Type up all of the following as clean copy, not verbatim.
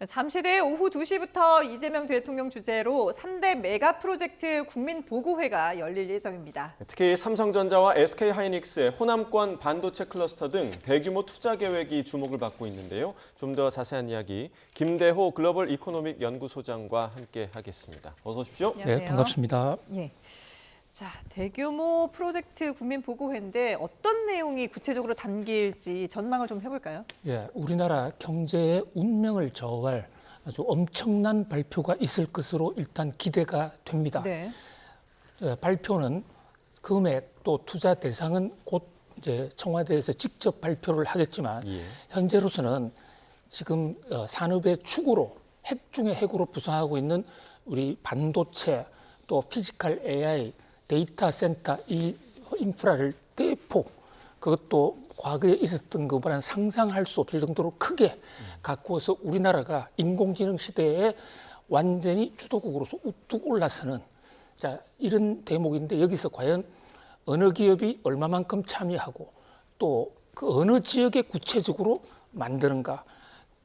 잠시 뒤에 오후 2시부터 이재명 대통령 주재로 3대 메가 프로젝트 국민보고회가 열릴 예정입니다. 특히 삼성전자와 SK하이닉스의 호남권 반도체 클러스터 등 대규모 투자 계획이 주목을 받고 있는데요. 좀 더 자세한 이야기 김대호 글로벌 이코노믹 연구소장과 함께 하겠습니다. 어서 오십시오. 안녕하세요. 네, 반갑습니다. 예. 자, 대규모 프로젝트 국민보고회인데 어떤 내용이 구체적으로 담길지 전망을 좀 해볼까요? 예, 우리나라 경제의 운명을 저어갈 아주 엄청난 발표가 있을 것으로 일단 기대가 됩니다. 네. 발표는 금액 또 투자 대상은 곧 이제 청와대에서 직접 발표를 하겠지만 현재로서는 지금 산업의 축으로 핵 중의 핵으로 부상하고 있는 우리 반도체 또 피지컬 AI 데이터 센터 이 인프라를 대폭 그것도 과거에 있었던 것보다는 상상할 수 없을 정도로 크게 갖고서 우리나라가 인공지능 시대에 완전히 주도국으로서 우뚝 올라서는 자 이런 대목인데 여기서 과연 어느 기업이 얼마만큼 참여하고 또 그 어느 지역에 구체적으로 만드는가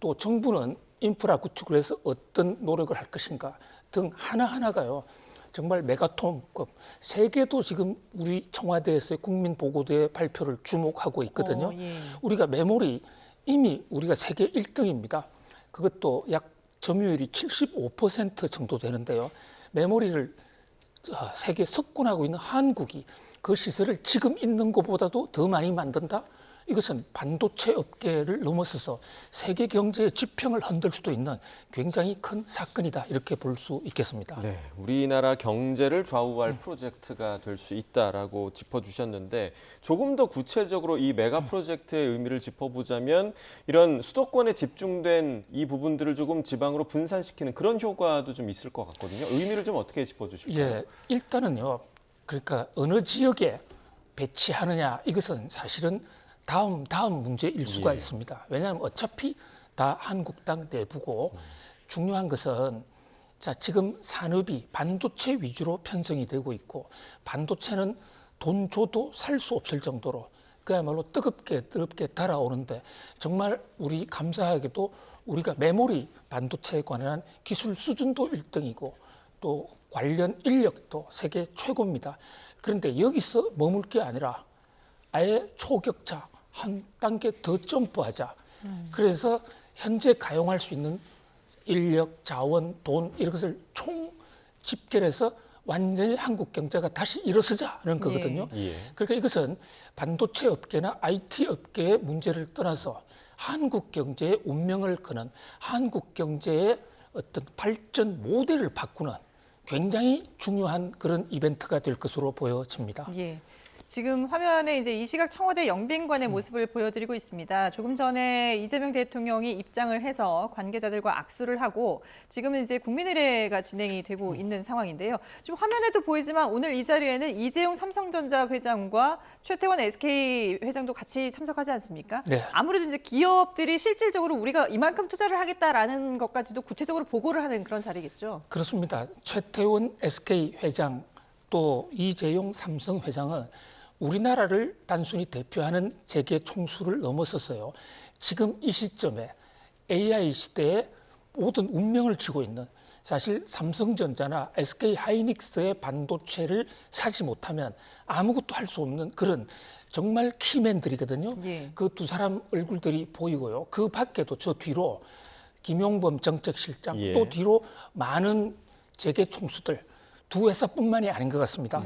또 정부는 인프라 구축을 해서 어떤 노력을 할 것인가 등 하나하나가요. 정말 메가톤급 세계도 지금 우리 청와대에서의 국민보고대의 발표를 주목하고 있거든요. 예. 우리가 메모리 이미 우리가 세계 1등입니다. 그것도 약 점유율이 75% 정도 되는데요. 메모리를 세계 석권하고 있는 한국이 그 시설을 지금 있는 것보다도 더 많이 만든다? 이것은 반도체 업계를 넘어서서 세계 경제의 지평을 흔들 수도 있는 굉장히 큰 사건이다 이렇게 볼 수 있겠습니다. 네, 우리나라 경제를 좌우할 프로젝트가 될 수 있다라고 짚어주셨는데 조금 더 구체적으로 이 메가 프로젝트의 의미를 짚어보자면 이런 수도권에 집중된 이 부분들을 조금 지방으로 분산시키는 그런 효과도 좀 있을 것 같거든요. 의미를 좀 어떻게 짚어주실까요? 예, 일단은요. 그러니까 어느 지역에 배치하느냐 이것은 사실은 다음 문제일 수가 있습니다. 왜냐하면 어차피 다 한국당 내부고 중요한 것은 자 지금 산업이 반도체 위주로 편성이 되고 있고 반도체는 돈 줘도 살 수 없을 정도로 그야말로 뜨겁게 달아오는데 정말 우리 감사하게도 우리가 메모리 반도체에 관한 기술 수준도 1등이고 또 관련 인력도 세계 최고입니다. 그런데 여기서 머물 게 아니라 아예 초격차 한 단계 더 점프하자. 그래서 현재 가용할 수 있는 인력, 자원, 돈 이런 것을 총 집결해서 완전히 한국 경제가 다시 일어서자는 거거든요. 그러니까 이것은 반도체 업계나 IT 업계의 문제를 떠나서 한국 경제의 운명을 거는 한국 경제의 어떤 발전 모델을 바꾸는 굉장히 중요한 그런 이벤트가 될 것으로 보여집니다. 예. 지금 화면에 이제 이 시각 청와대 영빈관의 모습을 보여드리고 있습니다. 조금 전에 이재명 대통령이 입장을 해서 관계자들과 악수를 하고 지금은 이제 국민의례가 진행이 되고 있는 상황인데요. 지금 화면에도 보이지만 오늘 이 자리에는 이재용 삼성전자 회장과 최태원 SK 회장도 같이 참석하지 않습니까? 네. 아무래도 이제 기업들이 실질적으로 우리가 이만큼 투자를 하겠다라는 것까지도 구체적으로 보고를 하는 그런 자리겠죠. 그렇습니다. 최태원 SK 회장 또 이재용 삼성 회장은 우리나라를 단순히 대표하는 재계 총수를 넘어서서요. 지금 이 시점에 AI 시대에 모든 운명을 쥐고 있는 사실 삼성전자나 SK하이닉스의 반도체를 사지 못하면 아무것도 할 수 없는 그런 정말 키맨들이거든요. 그 두 사람 얼굴들이 보이고요. 그 밖에도 저 뒤로 김용범 정책실장 또 뒤로 많은 재계 총수들 두 회사뿐만이 아닌 것 같습니다.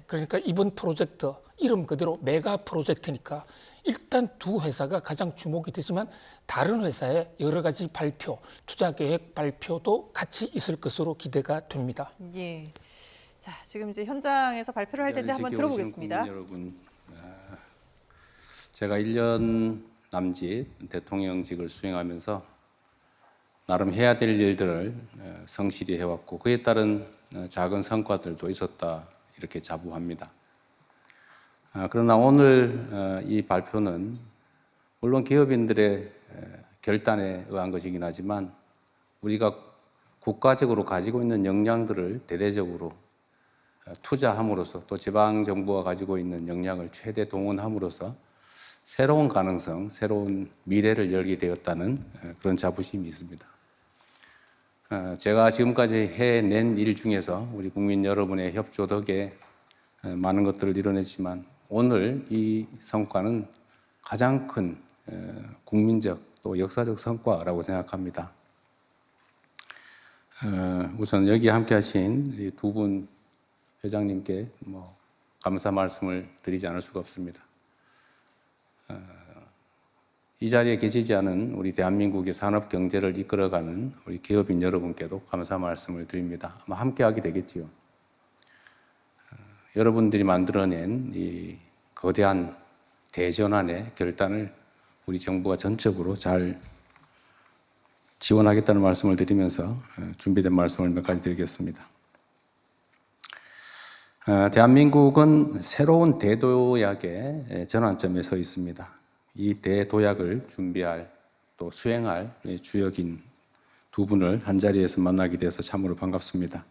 그러니까 이번 프로젝트 이름 그대로 메가 프로젝트니까 일단 두 회사가 가장 주목이 되지만 다른 회사의 여러 가지 발표, 투자 계획 발표도 같이 있을 것으로 기대가 됩니다. 예. 자, 지금 이제 현장에서 발표를 할 텐데 한번 들어보겠습니다. 여러분, 제가 1년 남짓 대통령직을 수행하면서 나름 해야 될 일들을 성실히 해왔고 그에 따른 작은 성과들도 있었다 이렇게 자부합니다. 그러나 오늘 이 발표는 물론 기업인들의 결단에 의한 것이긴 하지만 우리가 국가적으로 가지고 있는 역량들을 대대적으로 투자함으로써 또 지방정부가 가지고 있는 역량을 최대 동원함으로써 새로운 가능성, 새로운 미래를 열게 되었다는 그런 자부심이 있습니다. 제가 지금까지 해낸 일 중에서 우리 국민 여러분의 협조 덕에 많은 것들을 이뤄냈지만 오늘 이 성과는 가장 큰 국민적 또 역사적 성과라고 생각합니다. 우선 여기 함께 하신 두 분 회장님께 감사 말씀을 드리지 않을 수가 없습니다. 이 자리에 계시지 않은 우리 대한민국의 산업 경제를 이끌어가는 우리 기업인 여러분께도 감사 말씀을 드립니다. 아마 함께 하게 되겠지요. 여러분들이 만들어낸 이 거대한 대전환의 결단을 우리 정부가 전적으로 잘 지원하겠다는 말씀을 드리면서 준비된 말씀을 몇 가지 드리겠습니다. 대한민국은 새로운 대도약의 전환점에 서 있습니다. 이 대도약을 준비할 또 수행할 주역인 두 분을 한자리에서 만나게 돼서 참으로 반갑습니다.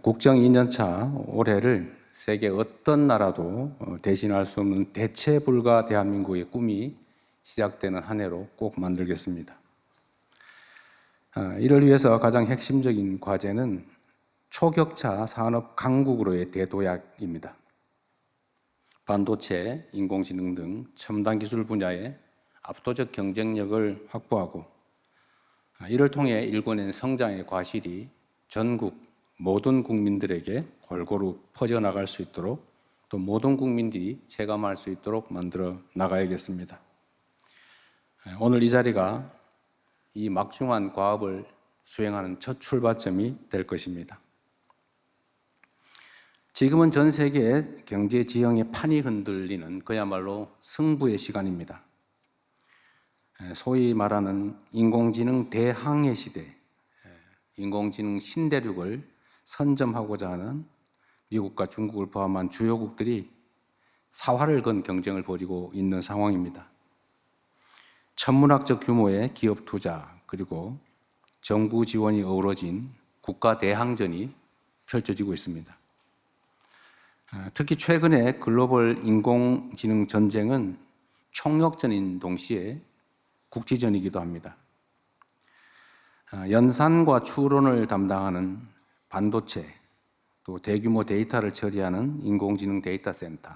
국정 2년차 올해를 세계 어떤 나라도 대신할 수 없는 대체 불가 대한민국의 꿈이 시작되는 한 해로 꼭 만들겠습니다. 이를 위해서 가장 핵심적인 과제는 초격차 산업 강국으로의 대도약입니다. 반도체, 인공지능 등 첨단 기술 분야의 압도적 경쟁력을 확보하고 이를 통해 일궈낸 성장의 과실이 전국 모든 국민들에게 골고루 퍼져나갈 수 있도록 또 모든 국민들이 체감할 수 있도록 만들어 나가야겠습니다. 오늘 이 자리가 이 막중한 과업을 수행하는 첫 출발점이 될 것입니다. 지금은 전 세계 경제 지형의 판이 흔들리는 그야말로 승부의 시간입니다. 소위 말하는 인공지능 대항해 시대, 인공지능 신대륙을 선점하고자 하는 미국과 중국을 포함한 주요국들이 사활을 건 경쟁을 벌이고 있는 상황입니다. 천문학적 규모의 기업 투자 그리고 정부 지원이 어우러진 국가 대항전이 펼쳐지고 있습니다. 특히 최근에 글로벌 인공지능 전쟁은 총력전인 동시에 국지전이기도 합니다. 연산과 추론을 담당하는 반도체, 또 대규모 데이터를 처리하는 인공지능 데이터 센터,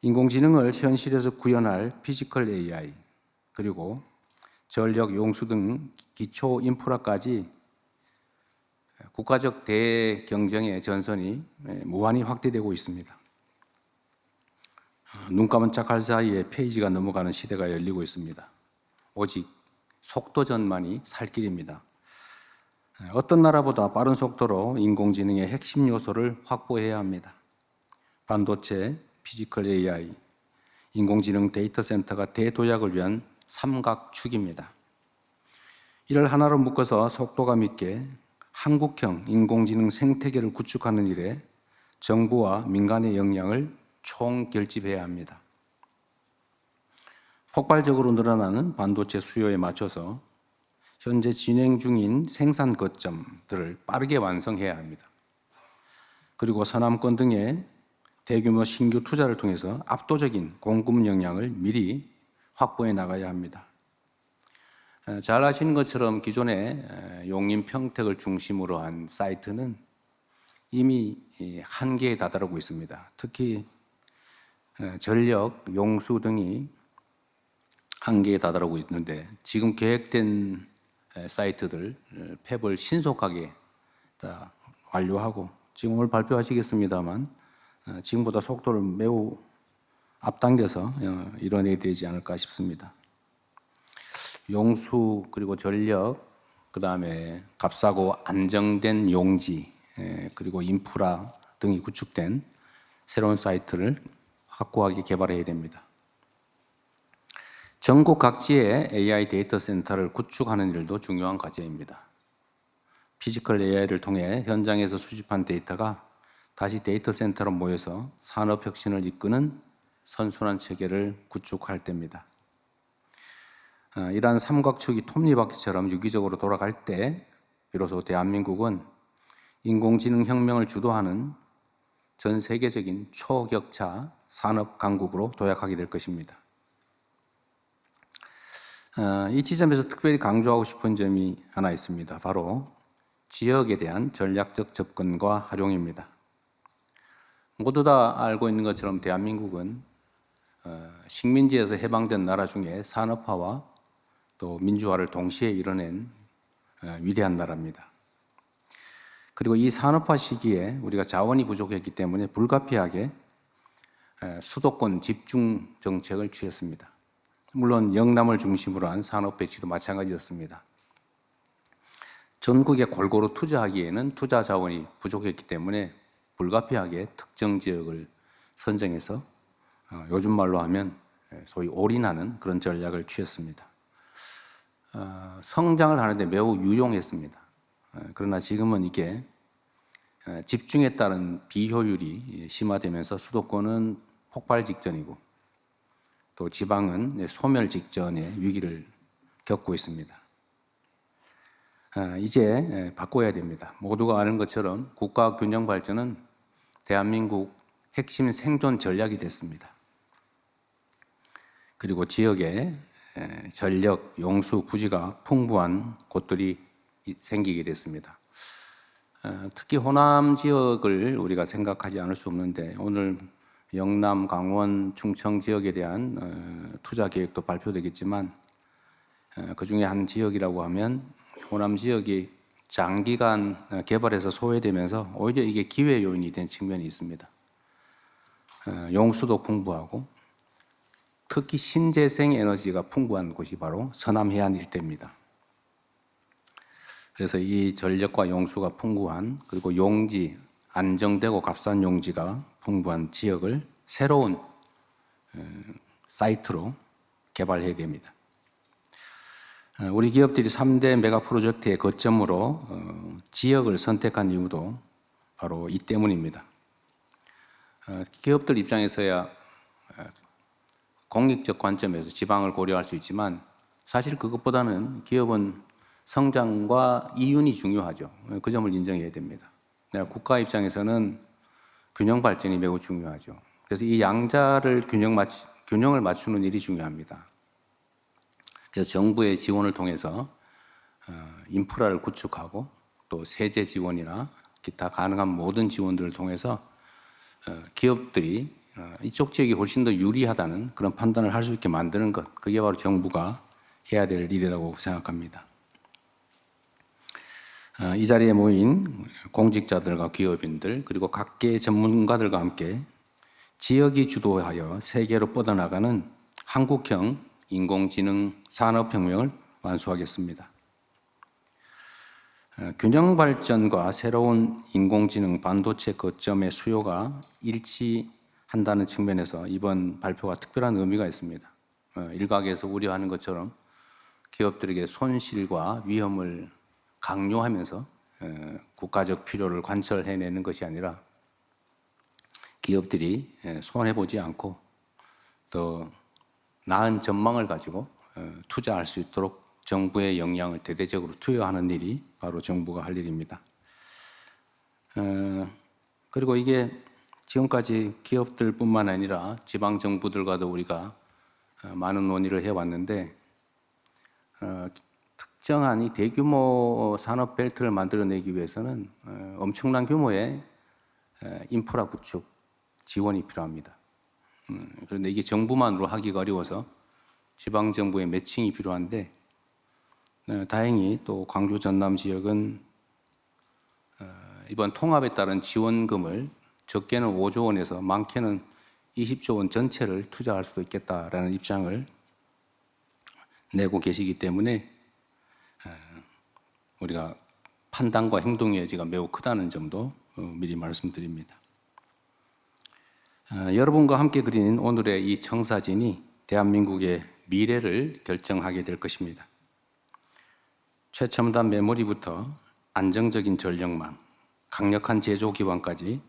인공지능을 현실에서 구현할 피지컬 AI, 그리고 전력, 용수 등 기초 인프라까지 국가적 대경쟁의 전선이 무한히 확대되고 있습니다. 눈 깜짝할 사이에 페이지가 넘어가는 시대가 열리고 있습니다. 오직 속도전만이 살 길입니다. 어떤 나라보다 빠른 속도로 인공지능의 핵심 요소를 확보해야 합니다. 반도체, 피지컬 AI, 인공지능 데이터 센터가 대도약을 위한 삼각축입니다. 이를 하나로 묶어서 속도감 있게 한국형 인공지능 생태계를 구축하는 일에 정부와 민간의 역량을 총결집해야 합니다. 폭발적으로 늘어나는 반도체 수요에 맞춰서 현재 진행 중인 생산 거점들을 빠르게 완성해야 합니다. 그리고 서남권 등의 대규모 신규 투자를 통해서 압도적인 공급 역량을 미리 확보해 나가야 합니다. 잘 아시는 것처럼 기존의 용인 평택을 중심으로 한 사이트는 이미 한계에 다다르고 있습니다. 특히 전력, 용수 등이 한계에 다다르고 있는데 지금 계획된 사이트들 폐부를 신속하게 다 완료하고 지금 오늘 발표하시겠습니다만 지금보다 속도를 매우 앞당겨서 이뤄내야 되지 않을까 싶습니다. 용수 그리고 전력, 그 다음에 값싸고 안정된 용지 그리고 인프라 등이 구축된 새로운 사이트를 확고하게 개발해야 됩니다. 전국 각지에 AI 데이터 센터를 구축하는 일도 중요한 과제입니다. 피지컬 AI를 통해 현장에서 수집한 데이터가 다시 데이터 센터로 모여서 산업 혁신을 이끄는 선순환 체계를 구축할 때입니다. 이러한 삼각축이 톱니바퀴처럼 유기적으로 돌아갈 때 비로소 대한민국은 인공지능 혁명을 주도하는 전 세계적인 초격차 산업 강국으로 도약하게 될 것입니다. 이 지점에서 특별히 강조하고 싶은 점이 하나 있습니다. 바로 지역에 대한 전략적 접근과 활용입니다. 모두 다 알고 있는 것처럼 대한민국은 식민지에서 해방된 나라 중에 산업화와 또 민주화를 동시에 이뤄낸 위대한 나라입니다. 그리고 이 산업화 시기에 우리가 자원이 부족했기 때문에 불가피하게 수도권 집중 정책을 취했습니다. 물론 영남을 중심으로 한 산업 배치도 마찬가지였습니다. 전국에 골고루 투자하기에는 투자 자원이 부족했기 때문에 불가피하게 특정 지역을 선정해서 요즘 말로 하면 소위 올인하는 그런 전략을 취했습니다. 성장을 하는데 매우 유용했습니다. 그러나 지금은 이게 집중에 따른 비효율이 심화되면서 수도권은 폭발 직전이고 또 지방은 소멸 직전의 위기를 겪고 있습니다. 이제 바꿔야 됩니다. 모두가 아는 것처럼 국가 균형 발전은 대한민국 핵심 생존 전략이 됐습니다. 그리고 지역에 전력, 용수, 부지가 풍부한 곳들이 생기게 됐습니다. 특히 호남 지역을 우리가 생각하지 않을 수 없는데 오늘 영남, 강원, 충청 지역에 대한 투자 계획도 발표되겠지만 그 중에 한 지역이라고 하면 호남 지역이 장기간 개발해서 소외되면서 오히려 이게 기회 요인이 된 측면이 있습니다. 용수도 풍부하고 특히 신재생 에너지가 풍부한 곳이 바로 서남 해안 일대입니다. 그래서 이 전력과 용수가 풍부한 그리고 용지, 안정되고 값싼 용지가 풍부한 지역을 새로운 사이트로 개발해야 됩니다. 우리 기업들이 3대 메가 프로젝트의 거점으로 지역을 선택한 이유도 바로 이 때문입니다. 기업들 입장에서야 공익적 관점에서 지방을 고려할 수 있지만 사실 그것보다는 기업은 성장과 이윤이 중요하죠. 그 점을 인정해야 됩니다. 국가 입장에서는 균형 발전이 매우 중요하죠. 그래서 이 양자를 균형을 맞추는 일이 중요합니다. 그래서 정부의 지원을 통해서 인프라를 구축하고 또 세제 지원이나 기타 가능한 모든 지원들을 통해서 기업들이 이쪽 지역이 훨씬 더 유리하다는 그런 판단을 할 수 있게 만드는 것, 그게 바로 정부가 해야 될 일이라고 생각합니다. 이 자리에 모인 공직자들과 기업인들 그리고 각계 전문가들과 함께 지역이 주도하여 세계로 뻗어나가는 한국형 인공지능 산업혁명을 완수하겠습니다. 균형 발전과 새로운 인공지능 반도체 거점의 수요가 일치한다는 측면에서 이번 발표가 특별한 의미가 있습니다. 일각에서 우려하는 것처럼 기업들에게 손실과 위험을 강요하면서 국가적 필요를 관철해내는 것이 아니라 기업들이 손해보지 않고 더 나은 전망을 가지고 투자할 수 있도록 정부의 역량을 대대적으로 투여하는 일이 바로 정부가 할 일입니다. 그리고 이게 지금까지 기업들뿐만 아니라 지방 정부들과도 우리가 많은 논의를 해왔는데 특정한 이 대규모 산업 벨트를 만들어내기 위해서는 엄청난 규모의 인프라 구축 지원이 필요합니다. 그런데 이게 정부만으로 하기가 어려워서 지방 정부의 매칭이 필요한데 다행히 또 광주 전남 지역은 이번 통합에 따른 지원금을 적게는 5조 원에서 많게는 20조 원 전체를 투자할 수도 있겠다라는 입장을 내고 계시기 때문에 우리가 판단과 행동의 여지가 매우 크다는 점도 미리 말씀드립니다. 여러분과 함께 그린 오늘의 이 청사진이 대한민국의 미래를 결정하게 될 것입니다. 최첨단 메모리부터 안정적인 전력망, 강력한 제조 기반까지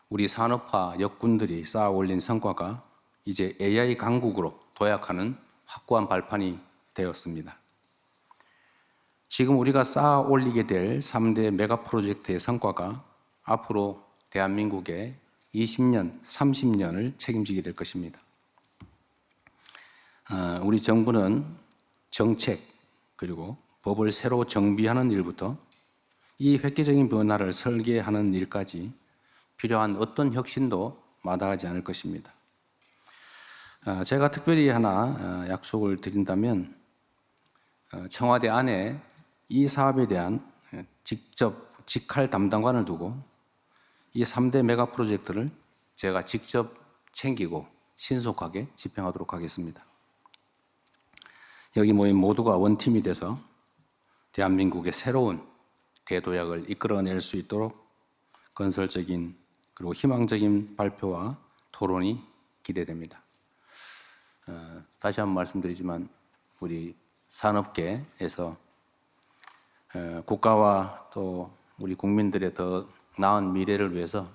우리 산업화 역군들이 쌓아 올린 성과가 이제 AI 강국으로 도약하는 확고한 발판이 되었습니다. 지금 우리가 쌓아 올리게 될 3대 메가 프로젝트의 성과가 앞으로 대한민국의 20년, 30년을 책임지게 될 것입니다. 우리 정부는 정책 그리고 법을 새로 정비하는 일부터 이 획기적인 변화를 설계하는 일까지 필요한 어떤 혁신도 마다하지 않을 것입니다. 제가 특별히 하나 약속을 드린다면 청와대 안에 이 사업에 대한 직할 담당관을 두고 이 3대 메가 프로젝트를 제가 직접 챙기고 신속하게 집행하도록 하겠습니다. 여기 모인 모두가 원팀이 돼서 대한민국의 새로운 대도약을 이끌어낼 수 있도록 건설적인 그리고 희망적인 발표와 토론이 기대됩니다. 다시 한번 말씀드리지만 우리 산업계에서 국가와 또 우리 국민들의 더 나은 미래를 위해서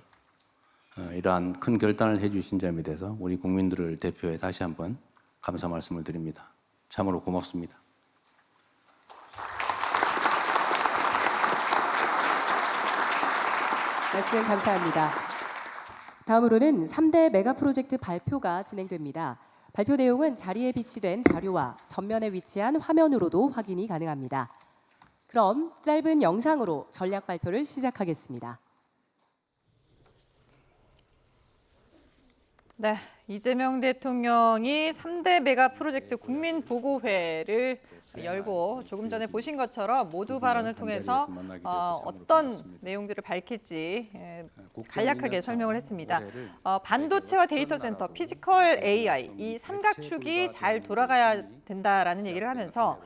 이러한 큰 결단을 해주신 점에 대해서 우리 국민들을 대표해 다시 한번 감사 말씀을 드립니다. 참으로 고맙습니다. 말씀 감사합니다. 다음으로는 3대 메가 프로젝트 발표가 진행됩니다. 발표 내용은 자리에 비치된 자료와 전면에 위치한 화면으로도 확인이 가능합니다. 그럼 짧은 영상으로 전략 발표를 시작하겠습니다. 네, 이재명 대통령이 3대 메가 프로젝트 국민보고회를 열고 조금 전에 보신 것처럼 모두 발언을 통해서 어떤 내용들을 밝힐지 간략하게 설명을 했습니다. 반도체와 데이터 센터, 피지컬 AI 이 삼각축이 잘 돌아가야 된다라는 얘기를 하면서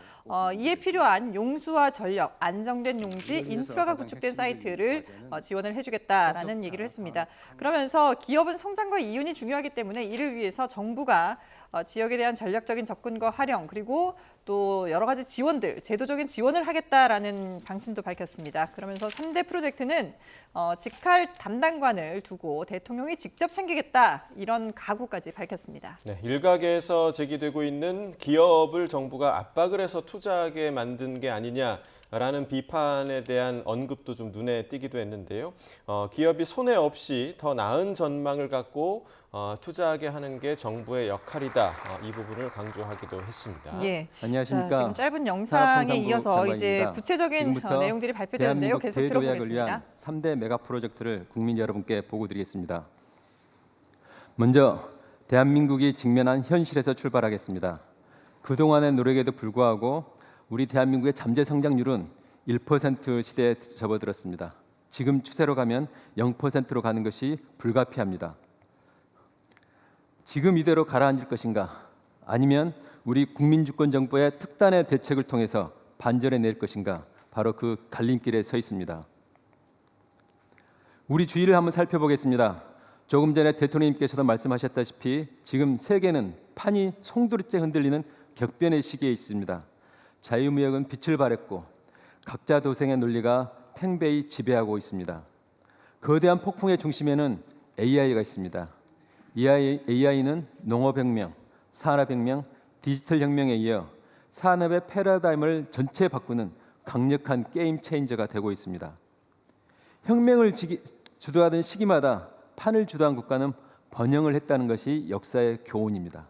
이에 필요한 용수와 전력, 안정된 용지, 인프라가 구축된 사이트를 지원을 해주겠다라는 얘기를 했습니다. 그러면서 기업은 성장과 이윤이 중요하기 때문에 이를 위해서 정부가 지역에 대한 전략적인 접근과 활용 그리고 또 여러 가지 지원들, 제도적인 지원을 하겠다라는 방침도 밝혔습니다. 그러면서 3대 프로젝트는 직할 담당관을 두고 대통령이 직접 챙기겠다 이런 각오까지 밝혔습니다. 네, 일각에서 제기되고 있는 기업을 정부가 압박을 해서 투자하게 만든 게 아니냐라는 비판에 대한 언급도 좀 눈에 띄기도 했는데요. 기업이 손해 없이 더 나은 전망을 갖고 투자하게 하는 게 정부의 역할이다. 이 부분을 강조하기도 했습니다. 예. 안녕하십니까. 자, 지금 짧은 영상에 이어서 장관입니다. 이제 구체적인 내용들이 발표되는데요. 계속 대도약을 들어보겠습니다. 위한 3대 메가 프로젝트를 국민 여러분께 보고드리겠습니다. 먼저 대한민국이 직면한 현실에서 출발하겠습니다. 그동안의 노력에도 불구하고 우리 대한민국의 잠재 성장률은 1% 시대에 접어들었습니다. 지금 추세로 가면 0%로 가는 것이 불가피합니다. 지금 이대로 가라앉을 것인가? 아니면 우리 국민주권정부의 특단의 대책을 통해서 반전해낼 것인가? 바로 그 갈림길에 서 있습니다. 우리 주위를 한번 살펴보겠습니다. 조금 전에 대통령님께서도 말씀하셨다시피 지금 세계는 판이 송두리째 흔들리는 격변의 시기에 있습니다. 자유무역은 빛을 발했고 각자 도생의 논리가 팽배히 지배하고 있습니다. 거대한 폭풍의 중심에는 AI가 있습니다. AI는 농업혁명, 산업혁명, 디지털혁명에 이어 산업의 패러다임을 전체 바꾸는 강력한 게임 체인저가 되고 있습니다. 혁명을 주도하던 시기마다 판을 주도한 국가는 번영을 했다는 것이 역사의 교훈입니다.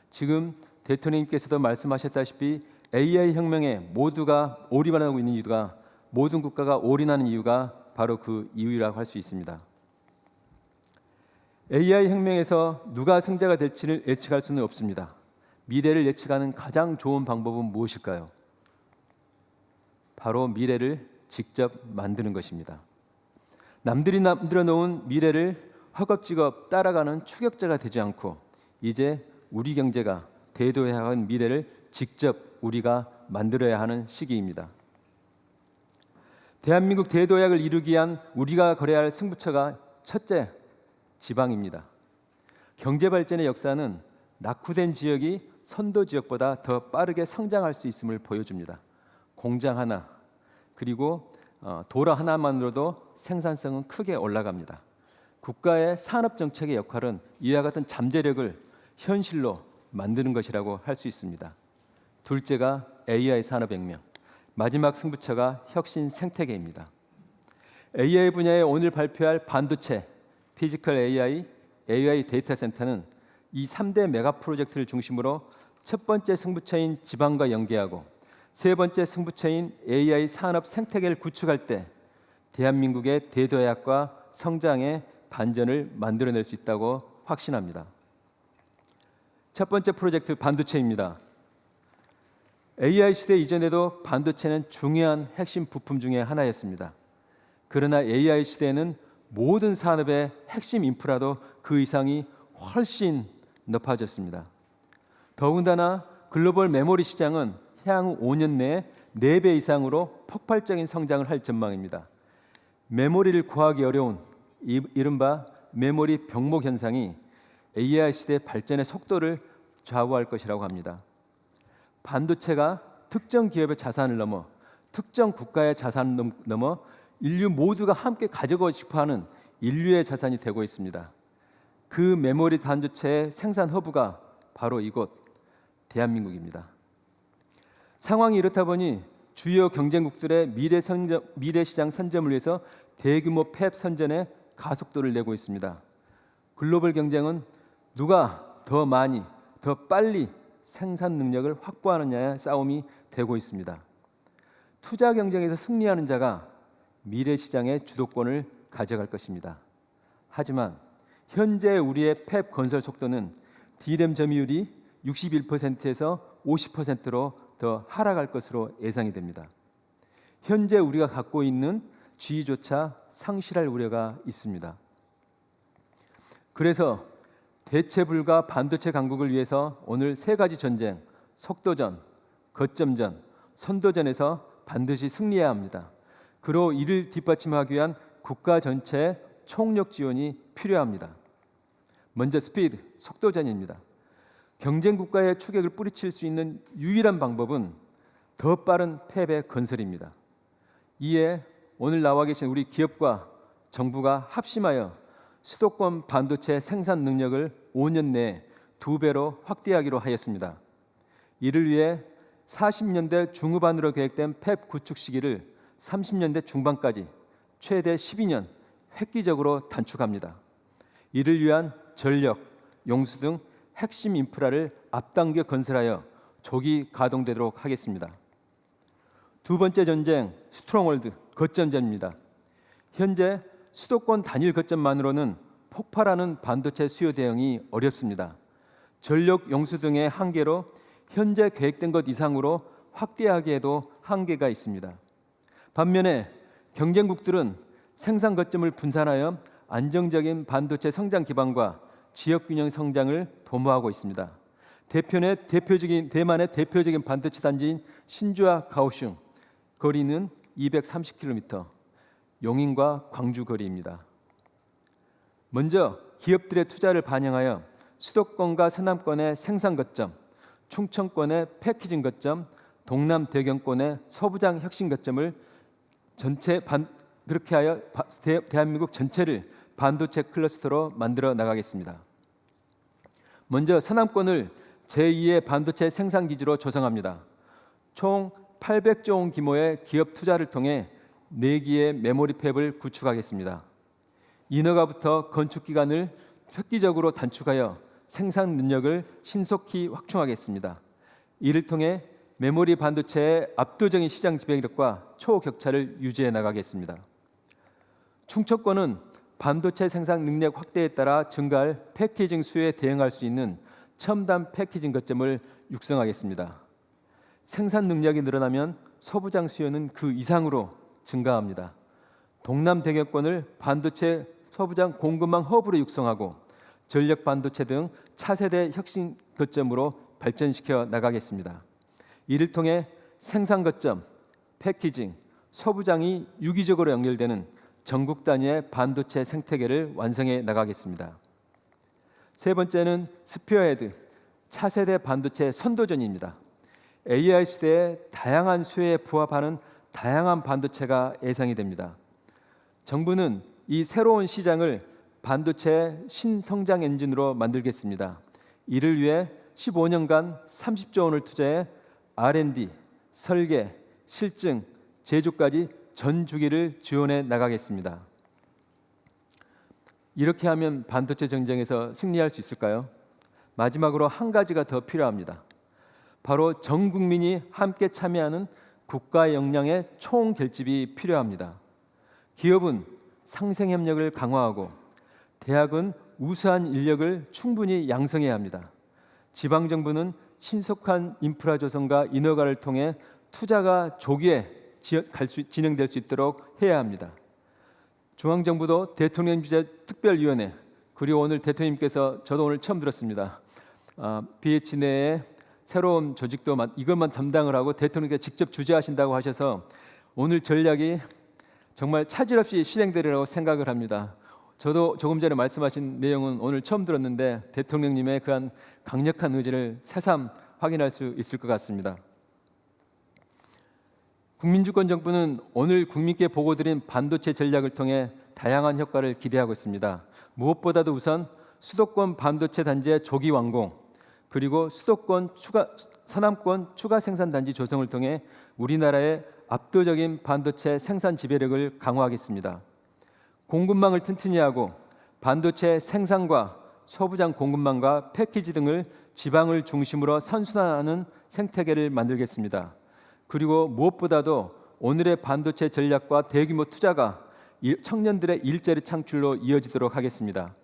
지금 대통령님께서도 말씀하셨다시피 AI 혁명에 모두가 올인하고 있는 이유가 모든 국가가 올인하는 이유가 바로 그 이유라고 할 수 있습니다. AI 혁명에서 누가 승자가 될지를 예측할 수는 없습니다. 미래를 예측하는 가장 좋은 방법은 무엇일까요? 바로 미래를 직접 만드는 것입니다. 남들이 만들어 놓은 미래를 허겁지겁 따라가는 추격자가 되지 않고 이제 우리 경제가 대도해야 하는 미래를 직접 우리가 만들어야 하는 시기입니다. 대한민국 대도약을 이루기 위한 우리가 걸어야 할 승부처가 첫째, 지방입니다. 경제 발전의 역사는 낙후된 지역이 선도 지역보다 더 빠르게 성장할 수 있음을 보여줍니다. 공장 하나 그리고 도로 하나만으로도 생산성은 크게 올라갑니다. 국가의 산업 정책의 역할은 이와 같은 잠재력을 현실로 만드는 것이라고 할 수 있습니다. 둘째가 AI 산업혁명, 마지막 승부처가 혁신 생태계입니다. AI 분야에 오늘 발표할 반도체, 피지컬 AI, AI 데이터 센터는 이 3대 메가 프로젝트를 중심으로 첫 번째 승부처인 지방과 연계하고 세 번째 승부처인 AI 산업 생태계를 구축할 때 대한민국의 대도약과 성장의 반전을 만들어낼 수 있다고 확신합니다. 첫 번째 프로젝트 반도체입니다. AI 시대 이전에도 반도체는 중요한 핵심 부품 중의 하나였습니다. 그러나 AI 시대에는 모든 산업의 핵심 인프라도 그 이상이 훨씬 높아졌습니다. 더군다나 글로벌 메모리 시장은 향후 5년 내에 4배 이상으로 폭발적인 성장을 할 전망입니다. 메모리를 구하기 어려운 이른바 메모리 병목 현상이 AI 시대 발전의 속도를 좌우할 것이라고 합니다. 반도체가 특정 기업의 자산을 넘어 특정 국가의 자산을 넘어 인류 모두가 함께 가져가고 싶어하는 인류의 자산이 되고 있습니다. 그 메모리 반도체의 생산 허브가 바로 이곳 대한민국입니다. 상황이 이렇다 보니 주요 경쟁국들의 미래 시장 선점을 위해서 대규모 팹 선전에 가속도를 내고 있습니다. 글로벌 경쟁은 누가 더 많이, 더 빨리 생산 능력을 확보하느냐의 싸움이 되고 있습니다. 투자 경쟁에서 승리하는 자가 미래 시장의 주도권을 가져갈 것입니다. 하지만 현재 우리의 팹 건설 속도는 D램 점유율이 61%에서 50%로 더 하락할 것으로 예상이 됩니다. 현재 우리가 갖고 있는 지위조차 상실할 우려가 있습니다. 그래서 대체 불가 반도체 강국을 위해서 오늘 3가지 전쟁, 속도전, 거점전, 선도전에서 반드시 승리해야 합니다. 그로 이를 뒷받침하기 위한 국가 전체의 총력 지원이 필요합니다. 먼저 스피드, 속도전입니다. 경쟁 국가의 추격을 뿌리칠 수 있는 유일한 방법은 더 빠른 팹의 건설입니다. 이에 오늘 나와 계신 우리 기업과 정부가 합심하여 수도권 반도체 생산 능력을 5년 내에 2배로 확대하기로 하였습니다. 이를 위해 40년대 중후반으로 계획된 팹 구축 시기를 30년대 중반까지 최대 12년 획기적으로 단축합니다. 이를 위한 전력, 용수 등 핵심 인프라를 앞당겨 건설하여 조기 가동되도록 하겠습니다. 두 번째 전쟁, 스트롱홀드, 거점전입니다. 현재 수도권 단일 거점만으로는 폭발하는 반도체 수요 대응이 어렵습니다. 전력, 용수 등의 한계로 현재 계획된 것 이상으로 확대하기에도 한계가 있습니다. 반면에 경쟁국들은 생산 거점을 분산하여 안정적인 반도체 성장 기반과 지역 균형 성장을 도모하고 있습니다. 대만의 대표적인 반도체 단지인 신주와 가오슝, 거리는 230km, 용인과 광주 거리입니다. 먼저 기업들의 투자를 반영하여 수도권과 서남권의 생산 거점, 충청권의 패키징 거점, 동남 대경권의 서부장 혁신 거점을 그렇게 하여 대한민국 전체를 반도체 클러스터로 만들어 나가겠습니다. 먼저 서남권을 제2의 반도체 생산 기지로 조성합니다. 총 800조 원 규모의 기업 투자를 통해 4기의 메모리 팹을 구축하겠습니다. 인허가부터 건축 기간을 획기적으로 단축하여 생산 능력을 신속히 확충하겠습니다. 이를 통해 메모리 반도체의 압도적인 시장 지배력과 초격차를 유지해 나가겠습니다. 충청권은 반도체 생산 능력 확대에 따라 증가할 패키징 수요에 대응할 수 있는 첨단 패키징 거점을 육성하겠습니다. 생산 능력이 늘어나면 소부장 수요는 그 이상으로 증가합니다. 동남 대경권을 반도체 소부장 공급망 허브로 육성하고 전력 반도체 등 차세대 혁신 거점으로 발전시켜 나가겠습니다. 이를 통해 생산 거점, 패키징, 소부장이 유기적으로 연결되는 전국 단위의 반도체 생태계를 완성해 나가겠습니다. 세 번째는 스피어헤드, 차세대 반도체 선도전입니다. AI 시대의 다양한 수요에 부합하는 다양한 반도체가 예상이 됩니다. 정부는 이 새로운 시장을 반도체 신성장 엔진으로 만들겠습니다. 이를 위해 15년간 30조 원을 투자해 R&D, 설계, 실증, 제조까지 전 주기를 지원해 나가겠습니다. 이렇게 하면 반도체 경쟁에서 승리할 수 있을까요? 마지막으로 한 가지가 더 필요합니다. 바로 전 국민이 함께 참여하는 국가 역량의 총 결집이 필요합니다. 기업은 상생협력을 강화하고 대학은 우수한 인력을 충분히 양성해야 합니다. 지방정부는 신속한 인프라 조성과 인허가를 통해 투자가 조기에 진행될 수 있도록 해야 합니다. 중앙정부도 대통령 주재 특별위원회, 그리고 오늘 대통령님께서 저도 오늘 처음 들었습니다. BH 내에 새로운 조직도 이것만 담당을 하고 대통령께서 직접 주재하신다고 하셔서 오늘 전략이 정말 차질 없이 실행되리라고 생각을 합니다. 저도 조금 전에 말씀하신 내용은 오늘 처음 들었는데 대통령님의 그한 강력한 의지를 새삼 확인할 수 있을 것 같습니다. 국민주권 정부는 오늘 국민께 보고드린 반도체 전략을 통해 다양한 효과를 기대하고 있습니다. 무엇보다도 우선 수도권 반도체 단지의 조기 완공, 그리고 서남권 추가 생산 단지 조성을 통해 우리나라의 압도적인 반도체 생산 지배력을 강화하겠습니다. 공급망을 튼튼히 하고 반도체 생산과 소부장 공급망과 패키지 등을 지방을 중심으로 선순환하는 생태계를 만들겠습니다. 그리고 무엇보다도 오늘의 반도체 전략과 대규모 투자가 청년들의 일자리 창출로 이어지도록 하겠습니다.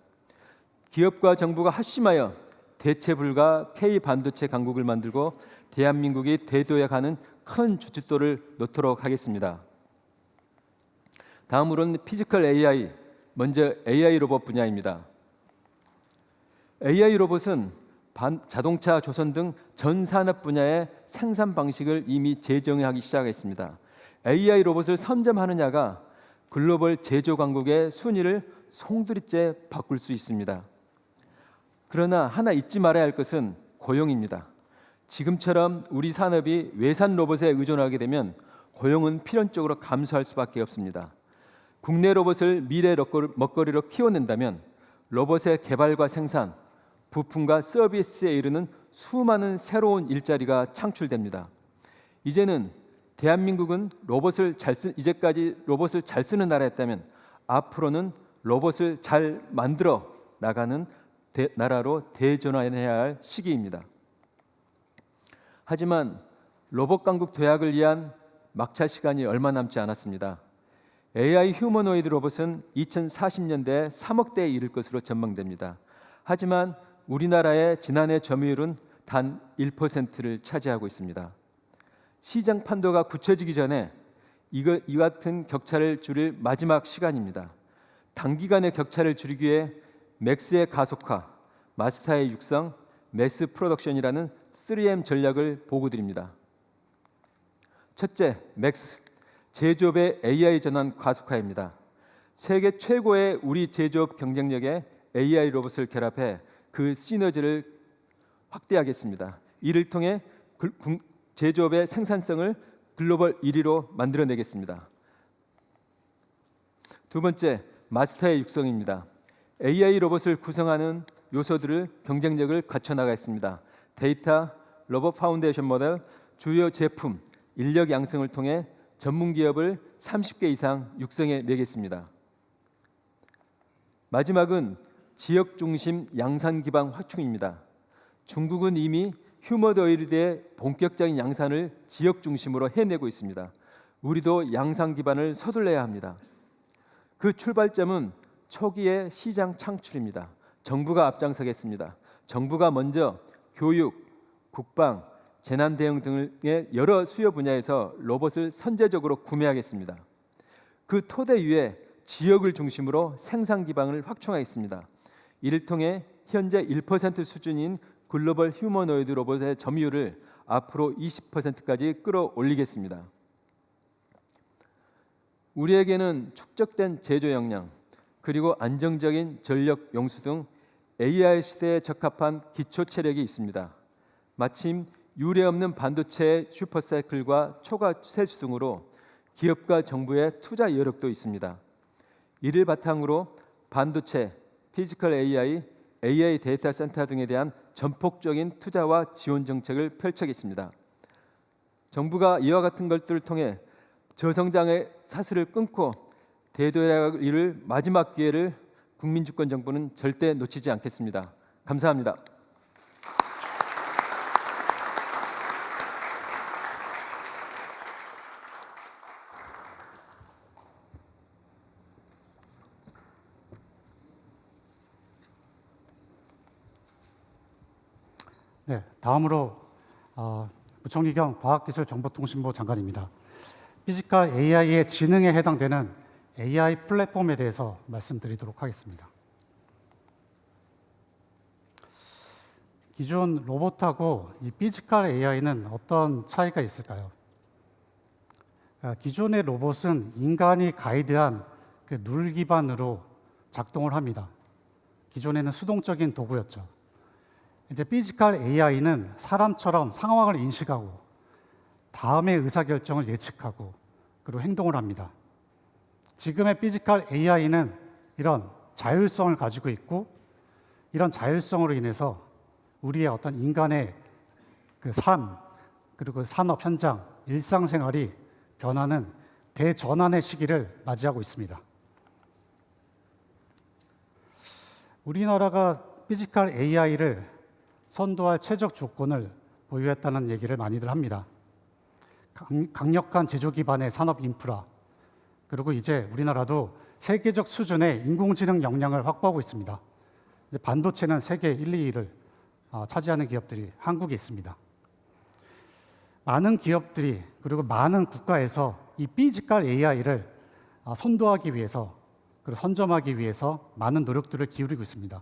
기업과 정부가 합심하여 대체 불가 K-반도체 강국을 만들고 대한민국이 대도에 가는 큰 주춧돌을 놓도록 하겠습니다. 다음으로는 피지컬 AI, 먼저 AI 로봇 분야입니다. AI 로봇은 자동차, 조선 등 전 산업 분야의 생산 방식을 이미 재정의하기 시작했습니다. AI 로봇을 선점하느냐가 글로벌 제조 강국의 순위를 송두리째 바꿀 수 있습니다. 그러나 하나 잊지 말아야 할 것은 고용입니다. 지금처럼 우리 산업이 외산 로봇에 의존하게 되면 고용은 필연적으로 감소할 수밖에 없습니다. 국내 로봇을 미래 먹거리로 키워낸다면 로봇의 개발과 생산, 부품과 서비스에 이르는 수많은 새로운 일자리가 창출됩니다. 이제는 대한민국은 이제까지 로봇을 잘 쓰는 나라였다면 앞으로는 로봇을 잘 만들어 나가는 나라로 대전환해야 할 시기입니다. 하지만 로봇 강국 도약을 위한 막차 시간이 얼마 남지 않았습니다. AI 휴머노이드 로봇은 2040년대에 3억대에 이를 것으로 전망됩니다. 하지만 우리나라의 지난해 점유율은 단 1%를 차지하고 있습니다. 시장 판도가 굳혀지기 전에 이 같은 격차를 줄일 마지막 시간입니다. 단기간에 격차를 줄이기 위해 맥스의 가속화, 마스터의 육성, 매스 프로덕션이라는 3M 전략을 보고드립니다. 첫째, 맥스, 제조업의 AI 전환 가속화입니다. 세계 최고의 우리 제조업 경쟁력에 AI 로봇을 결합해 그 시너지를 확대하겠습니다. 이를 통해 제조업의 생산성을 글로벌 1위로 만들어내겠습니다. 두 번째, 마스터의 육성입니다. AI 로봇을 구성하는 요소들을 경쟁력을 갖춰나가겠습니다. 데이터, 로봇 파운데이션 모델, 주요 제품, 인력 양성을 통해 전문 기업을 30개 이상 육성해 내겠습니다. 마지막은 지역 중심 양산 기반 확충입니다. 중국은 이미 휴머노이드의 본격적인 양산을 지역 중심으로 해내고 있습니다. 우리도 양산 기반을 서둘러야 합니다. 그 출발점은 초기의 시장 창출입니다. 정부가 앞장서겠습니다. 정부가 먼저 교육, 국방, 재난 대응 등의 여러 수요 분야에서 로봇을 선제적으로 구매하겠습니다. 그 토대 위에 지역을 중심으로 생산 기반을 확충하겠습니다. 이를 통해 현재 1% 수준인 글로벌 휴머노이드 로봇의 점유율을 앞으로 20%까지 끌어올리겠습니다. 우리에게는 축적된 제조 역량, 그리고 안정적인 전력 용수 등 AI 시대에 적합한 기초 체력이 있습니다. 마침 유례없는 반도체 슈퍼사이클과 초과 세수 등으로 기업과 정부의 투자 여력도 있습니다. 이를 바탕으로 반도체, 피지컬 AI, AI 데이터 센터 등에 대한 전폭적인 투자와 지원 정책을 펼치겠습니다. 정부가 이와 같은 것들을 통해 저성장의 사슬을 끊고 대도에 이를 마지막 기회를 국민주권 정부는 절대 놓치지 않겠습니다. 감사합니다. 네, 다음으로 부총리 겸 과학기술정보통신부 장관입니다. 피지컬 AI의 지능에 해당되는 AI 플랫폼에 대해서 말씀드리도록 하겠습니다. 기존 로봇하고 이 피지컬 AI는 어떤 차이가 있을까요? 기존의 로봇은 인간이 가이드한 그 룰 기반으로 작동을 합니다. 기존에는 수동적인 도구였죠. 이제 피지컬 AI는 사람처럼 상황을 인식하고 다음의 의사결정을 예측하고 그리고 행동을 합니다. 지금의 피지컬 AI는 이런 자율성을 가지고 있고 이런 자율성으로 인해서 우리의 어떤 인간의 그 삶, 그리고 산업 현장, 일상생활이 변하는 대전환의 시기를 맞이하고 있습니다. 우리나라가 피지컬 AI를 선도할 최적 조건을 보유했다는 얘기를 많이들 합니다. 강력한 제조 기반의 산업 인프라, 그리고 이제 우리나라도 세계적 수준의 인공지능 역량을 확보하고 있습니다. 이제 반도체는 세계 1, 2위를 차지하는 기업들이 한국에 있습니다. 많은 기업들이 그리고 많은 국가에서 이 피지컬 AI를 선도하기 위해서 그리고 선점하기 위해서 많은 노력들을 기울이고 있습니다.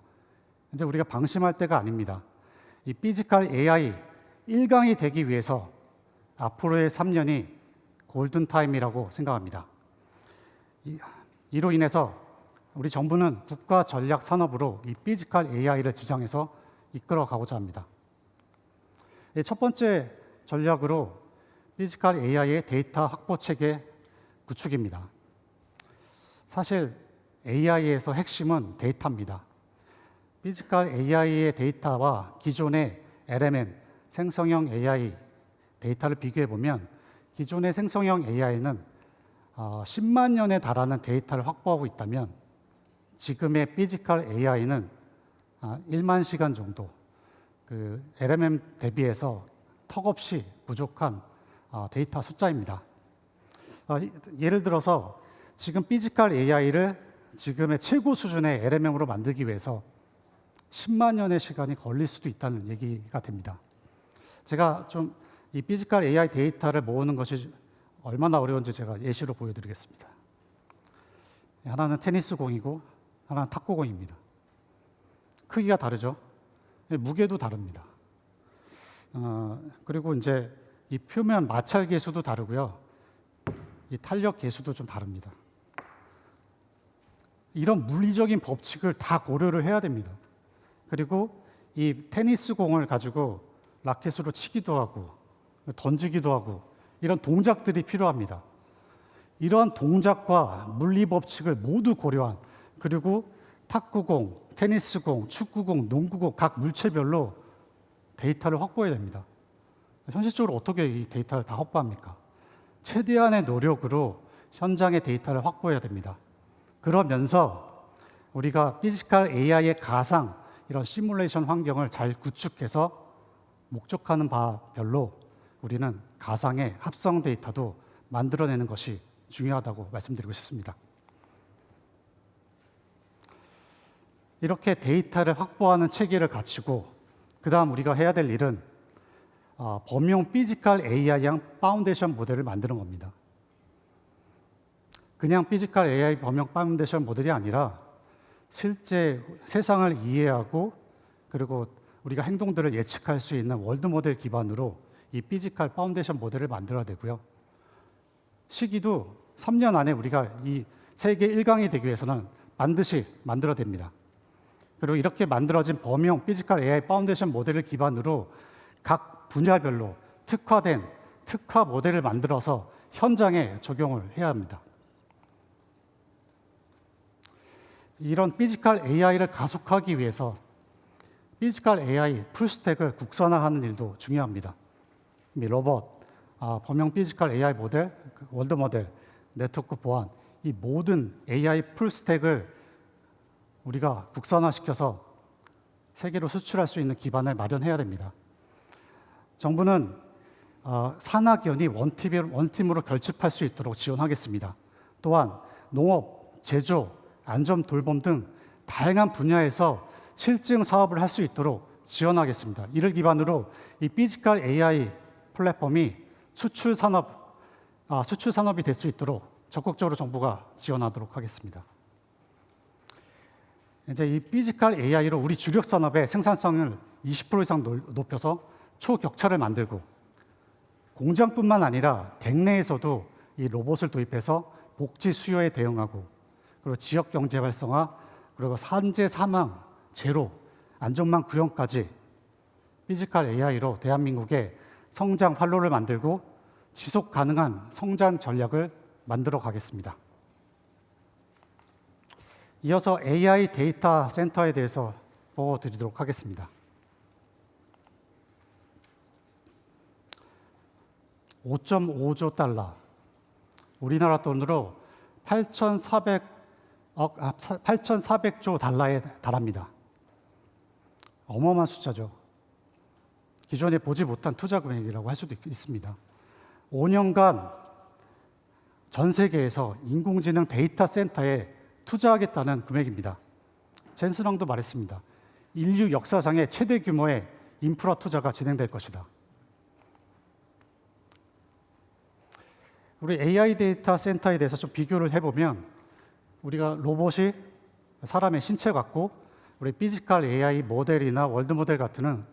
이제 우리가 방심할 때가 아닙니다. 이 피지컬 AI 1강이 되기 위해서 앞으로의 3년이 골든타임이라고 생각합니다. 이로 인해서 우리 정부는 국가 전략 산업으로 이 피지컬 AI를 지정해서 이끌어가고자 합니다. 첫 번째 전략으로 피지컬 AI의 데이터 확보 체계 구축입니다. 사실 AI에서 핵심은 데이터입니다. 피지컬 AI의 데이터와 기존의 LMM, 생성형 AI 데이터를 비교해 보면 기존의 생성형 AI는 10만 년에 달하는 데이터를 확보하고 있다면 지금의 피지컬 AI는 1만 시간 정도, 그 LMM 대비해서 턱없이 부족한 데이터 숫자입니다. 예를 들어서 지금 피지컬 AI를 지금의 최고 수준의 LMM으로 만들기 위해서 10만 년의 시간이 걸릴 수도 있다는 얘기가 됩니다. 제가 좀 이 피지컬 AI 데이터를 모으는 것이 얼마나 어려운지 제가 예시로 보여드리겠습니다. 하나는 테니스 공이고 하나는 탁구공입니다. 크기가 다르죠. 무게도 다릅니다. 그리고 이제 이 표면 마찰 계수도 다르고요. 이 탄력 계수도 좀 다릅니다. 이런 물리적인 법칙을 다 고려를 해야 됩니다. 그리고 이 테니스 공을 가지고 라켓으로 치기도 하고 던지기도 하고 이런 동작들이 필요합니다. 이러한 동작과 물리 법칙을 모두 고려한, 그리고 탁구공, 테니스공, 축구공, 농구공 각 물체별로 데이터를 확보해야 됩니다. 현실적으로 어떻게 이 데이터를 다 확보합니까? 최대한의 노력으로 현장의 데이터를 확보해야 됩니다. 그러면서 우리가 피지컬 AI의 가상, 이런 시뮬레이션 환경을 잘 구축해서 목적하는 바별로 우리는 가상의 합성 데이터도 만들어내는 것이 중요하다고 말씀드리고 싶습니다. 이렇게 데이터를 확보하는 체계를 갖추고 그 다음 우리가 해야 될 일은 범용 피지컬 AI형 파운데이션 모델을 만드는 겁니다. 그냥 피지컬 AI 범용 파운데이션 모델이 아니라 실제 세상을 이해하고 그리고 우리가 행동들을 예측할 수 있는 월드 모델 기반으로 이 피지컬 파운데이션 모델을 만들어야 되고요. 시기도 3년 안에 우리가 이 세계 1강이 되기 위해서는 반드시 만들어야 됩니다. 그리고 이렇게 만들어진 범용 피지컬 AI 파운데이션 모델을 기반으로 각 분야별로 특화된 특화 모델을 만들어서 현장에 적용을 해야 합니다. 이런 피지컬 AI를 가속하기 위해서 피지컬 AI 풀스택을 국산화하는 일도 중요합니다. 로봇, 범용 피지컬 AI 모델, 월드 모델, 네트워크 보안, 이 모든 AI 풀스택을 우리가 국산화시켜서 세계로 수출할 수 있는 기반을 마련해야 됩니다. 정부는 산학연이 원팀으로 결집할 수 있도록 지원하겠습니다. 또한 농업, 제조, 안전 돌봄 등 다양한 분야에서 실증 사업을 할 수 있도록 지원하겠습니다. 이를 기반으로 이 피지컬 AI 플랫폼이 수출 산업이 될 수 있도록 적극적으로 정부가 지원하도록 하겠습니다. 이제 이 피지컬 AI로 우리 주력 산업의 생산성을 20% 이상 높여서 초격차를 만들고 공장뿐만 아니라 댁내에서도 이 로봇을 도입해서 복지 수요에 대응하고 그리고 지역 경제 활성화 그리고 산재 사망 제로 안전망 구현까지 피지컬 AI로 대한민국의 성장 활로를 만들고 지속 가능한 성장 전략을 만들어 가겠습니다. 이어서 AI 데이터 센터에 대해서 보여드리도록 하겠습니다. 5.5조 달러, 우리나라 돈으로 8,400조 달러에 달합니다. 어마어마한 숫자죠. 기존에 보지 못한 투자 금액이라고 할 수도 있습니다. 5년간 전 세계에서 인공지능 데이터 센터에 투자하겠다는 금액입니다. 젠슨왕도 말했습니다. 인류 역사상의 최대 규모의 인프라 투자가 진행될 것이다. 우리 AI 데이터 센터에 대해서 좀 비교를 해보면 우리가 로봇이 사람의 신체 같고 우리 피지컬 AI 모델이나 월드 모델 같은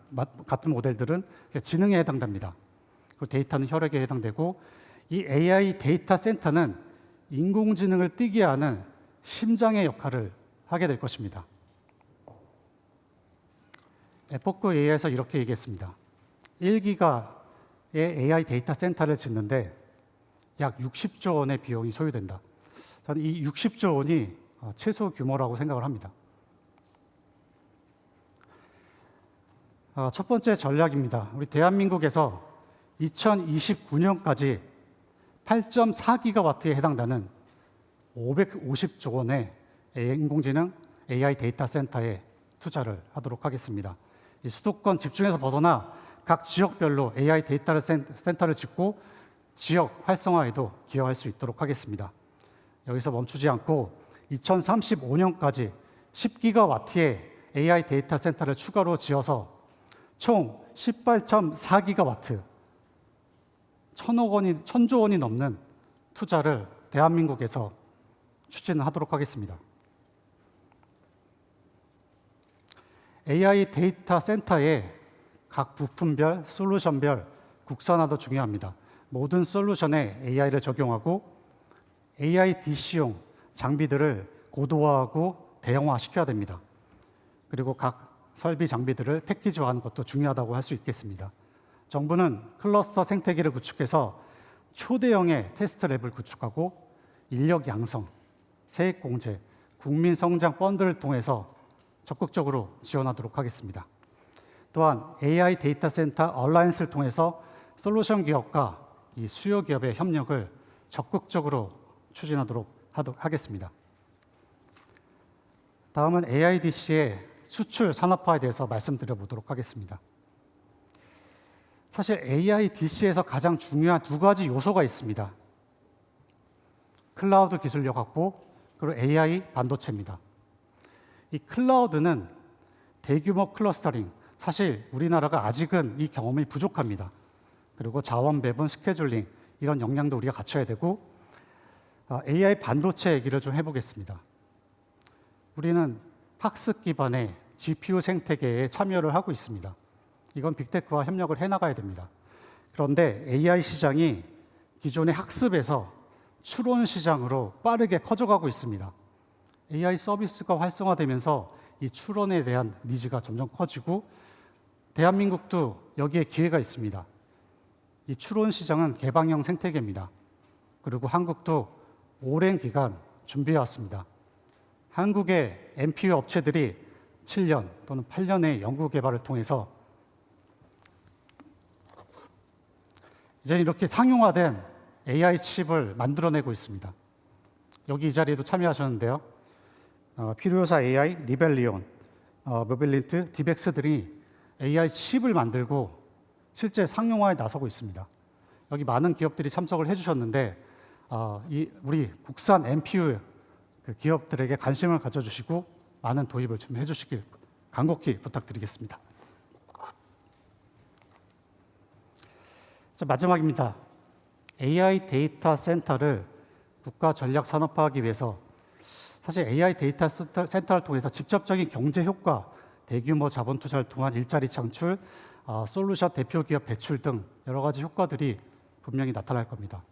모델들은 지능에 해당됩니다. 그 데이터는 혈액에 해당되고 이 AI 데이터 센터는 인공지능을 뛰게 하는 심장의 역할을 하게 될 것입니다. 에포크 AI에서 이렇게 얘기했습니다. 1기가의 AI 데이터 센터를 짓는데 약 60조 원의 비용이 소요된다. 저는 이 60조 원이 최소 규모라고 생각을 합니다. 첫 번째 전략입니다. 우리 대한민국에서 2029년까지 8.4기가와트에 해당되는 550조 원의 인공지능 AI 데이터 센터에 투자를 하도록 하겠습니다. 이 수도권 집중에서 벗어나 각 지역별로 AI 데이터 센터를 짓고 지역 활성화에도 기여할 수 있도록 하겠습니다. 여기서 멈추지 않고 2035년까지 10기가와트의 AI 데이터 센터를 추가로 지어서 총 18.4기가와트, 1,000조 원이 넘는 투자를 대한민국에서 추진하도록 하겠습니다. AI 데이터 센터의 각 부품별, 솔루션별 국산화도 중요합니다. 모든 솔루션에 AI를 적용하고 AI DC용 장비들을 고도화하고 대형화시켜야 됩니다. 그리고 각 설비 장비들을 패키지화하는 것도 중요하다고 할 수 있겠습니다. 정부는 클러스터 생태계를 구축해서 초대형의 테스트 랩을 구축하고 인력 양성, 세액 공제, 국민 성장 펀드를 통해서 적극적으로 지원하도록 하겠습니다. 또한 AI 데이터 센터 얼라이언스를 통해서 솔루션 기업과 이 수요 기업의 협력을 적극적으로 추진하도록 하겠습니다. 다음은 AIDC의 수출 산업화에 대해서 말씀드려 보도록 하겠습니다. 사실 AIDC에서 가장 중요한 두 가지 요소가 있습니다. 클라우드 기술력 확보, 그리고 AI 반도체입니다. 이 클라우드는 대규모 클러스터링, 사실 우리나라가 아직은 이 경험이 부족합니다. 그리고 자원 배분, 스케줄링 이런 역량도 우리가 갖춰야 되고 AI 반도체 얘기를 좀 해보겠습니다. 우리는 학습 기반의 GPU 생태계에 참여를 하고 있습니다. 이건 빅테크와 협력을 해나가야 됩니다. 그런데 AI 시장이 기존의 학습에서 추론 시장으로 빠르게 커져가고 있습니다. AI 서비스가 활성화되면서 이 추론에 대한 니즈가 점점 커지고 대한민국도 여기에 기회가 있습니다. 이 추론 시장은 개방형 생태계입니다. 그리고 한국도 오랜 기간 준비해왔습니다. 한국의 NPU 업체들이 7년 또는 8년의 연구 개발을 통해서 이제 이렇게 상용화된 AI 칩을 만들어내고 있습니다. 여기 이 자리에도 참여하셨는데요. 피루요사 AI, 니벨리온, 모빌린트, 디벡스들이 AI 칩을 만들고 실제 상용화에 나서고 있습니다. 여기 많은 기업들이 참석을 해주셨는데 우리 국산 NPU 기업들에게 관심을 가져주시고 많은 도입을 좀 해주시길 간곡히 부탁드리겠습니다. 자, 마지막입니다. AI 데이터 센터를 국가 전략 산업화하기 위해서 사실 AI 데이터 센터를 통해서 직접적인 경제 효과, 대규모 자본 투자를 통한 일자리 창출, 솔루션 대표 기업 배출 등 여러 가지 효과들이 분명히 나타날 겁니다.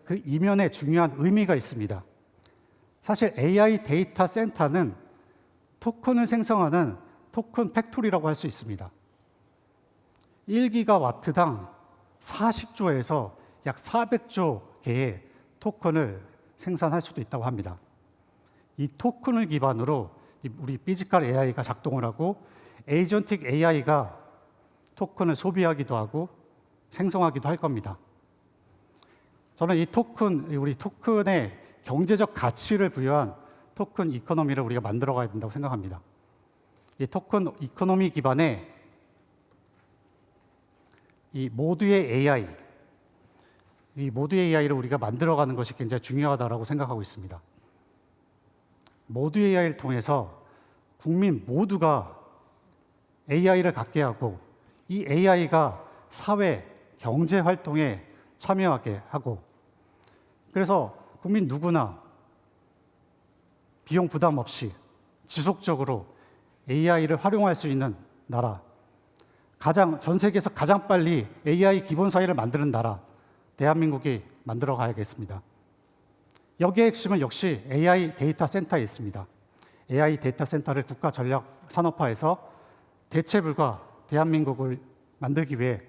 그 이면에 중요한 의미가 있습니다. 사실 AI 데이터 센터는 토큰을 생성하는 토큰 팩토리라고 할 수 있습니다. 1기가와트당 40조에서 약 400조 개의 토큰을 생산할 수도 있다고 합니다. 이 토큰을 기반으로 우리 피지컬 AI가 작동을 하고 에이전틱 AI가 토큰을 소비하기도 하고 생성하기도 할 겁니다. 저는 이 토큰, 우리 토큰의 경제적 가치를 부여한 토큰 이코노미를 우리가 만들어 가야 된다고 생각합니다. 이 토큰 이코노미 기반의 이 모두의 AI, 이 모두의 AI를 우리가 만들어가는 것이 굉장히 중요하다고 생각하고 있습니다. 모두의 AI를 통해서 국민 모두가 AI를 갖게 하고 이 AI가 사회, 경제 활동에 참여하게 하고 그래서 국민 누구나 비용 부담 없이 지속적으로 AI를 활용할 수 있는 나라, 전 세계에서 가장 빨리 AI 기본 사회를 만드는 나라, 대한민국이 만들어 가야겠습니다. 여기의 핵심은 역시 AI 데이터 센터에 있습니다. AI 데이터 센터를 국가 전략 산업화해서 대체불가 대한민국을 만들기 위해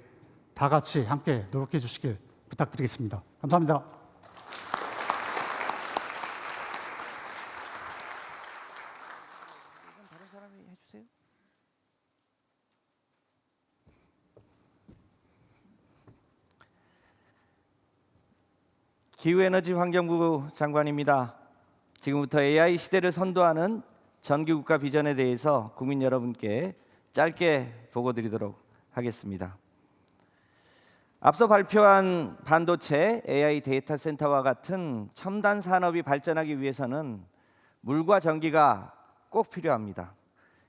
다 같이 함께 노력해 주시길 부탁드리겠습니다. 감사합니다. 기후에너지환경부 장관입니다. 지금부터 AI 시대를 선도하는 전기국가 비전에 대해서 국민 여러분께 짧게 보고드리도록 하겠습니다. 앞서 발표한 반도체, AI 데이터 센터와 같은 첨단 산업이 발전하기 위해서는 물과 전기가 꼭 필요합니다.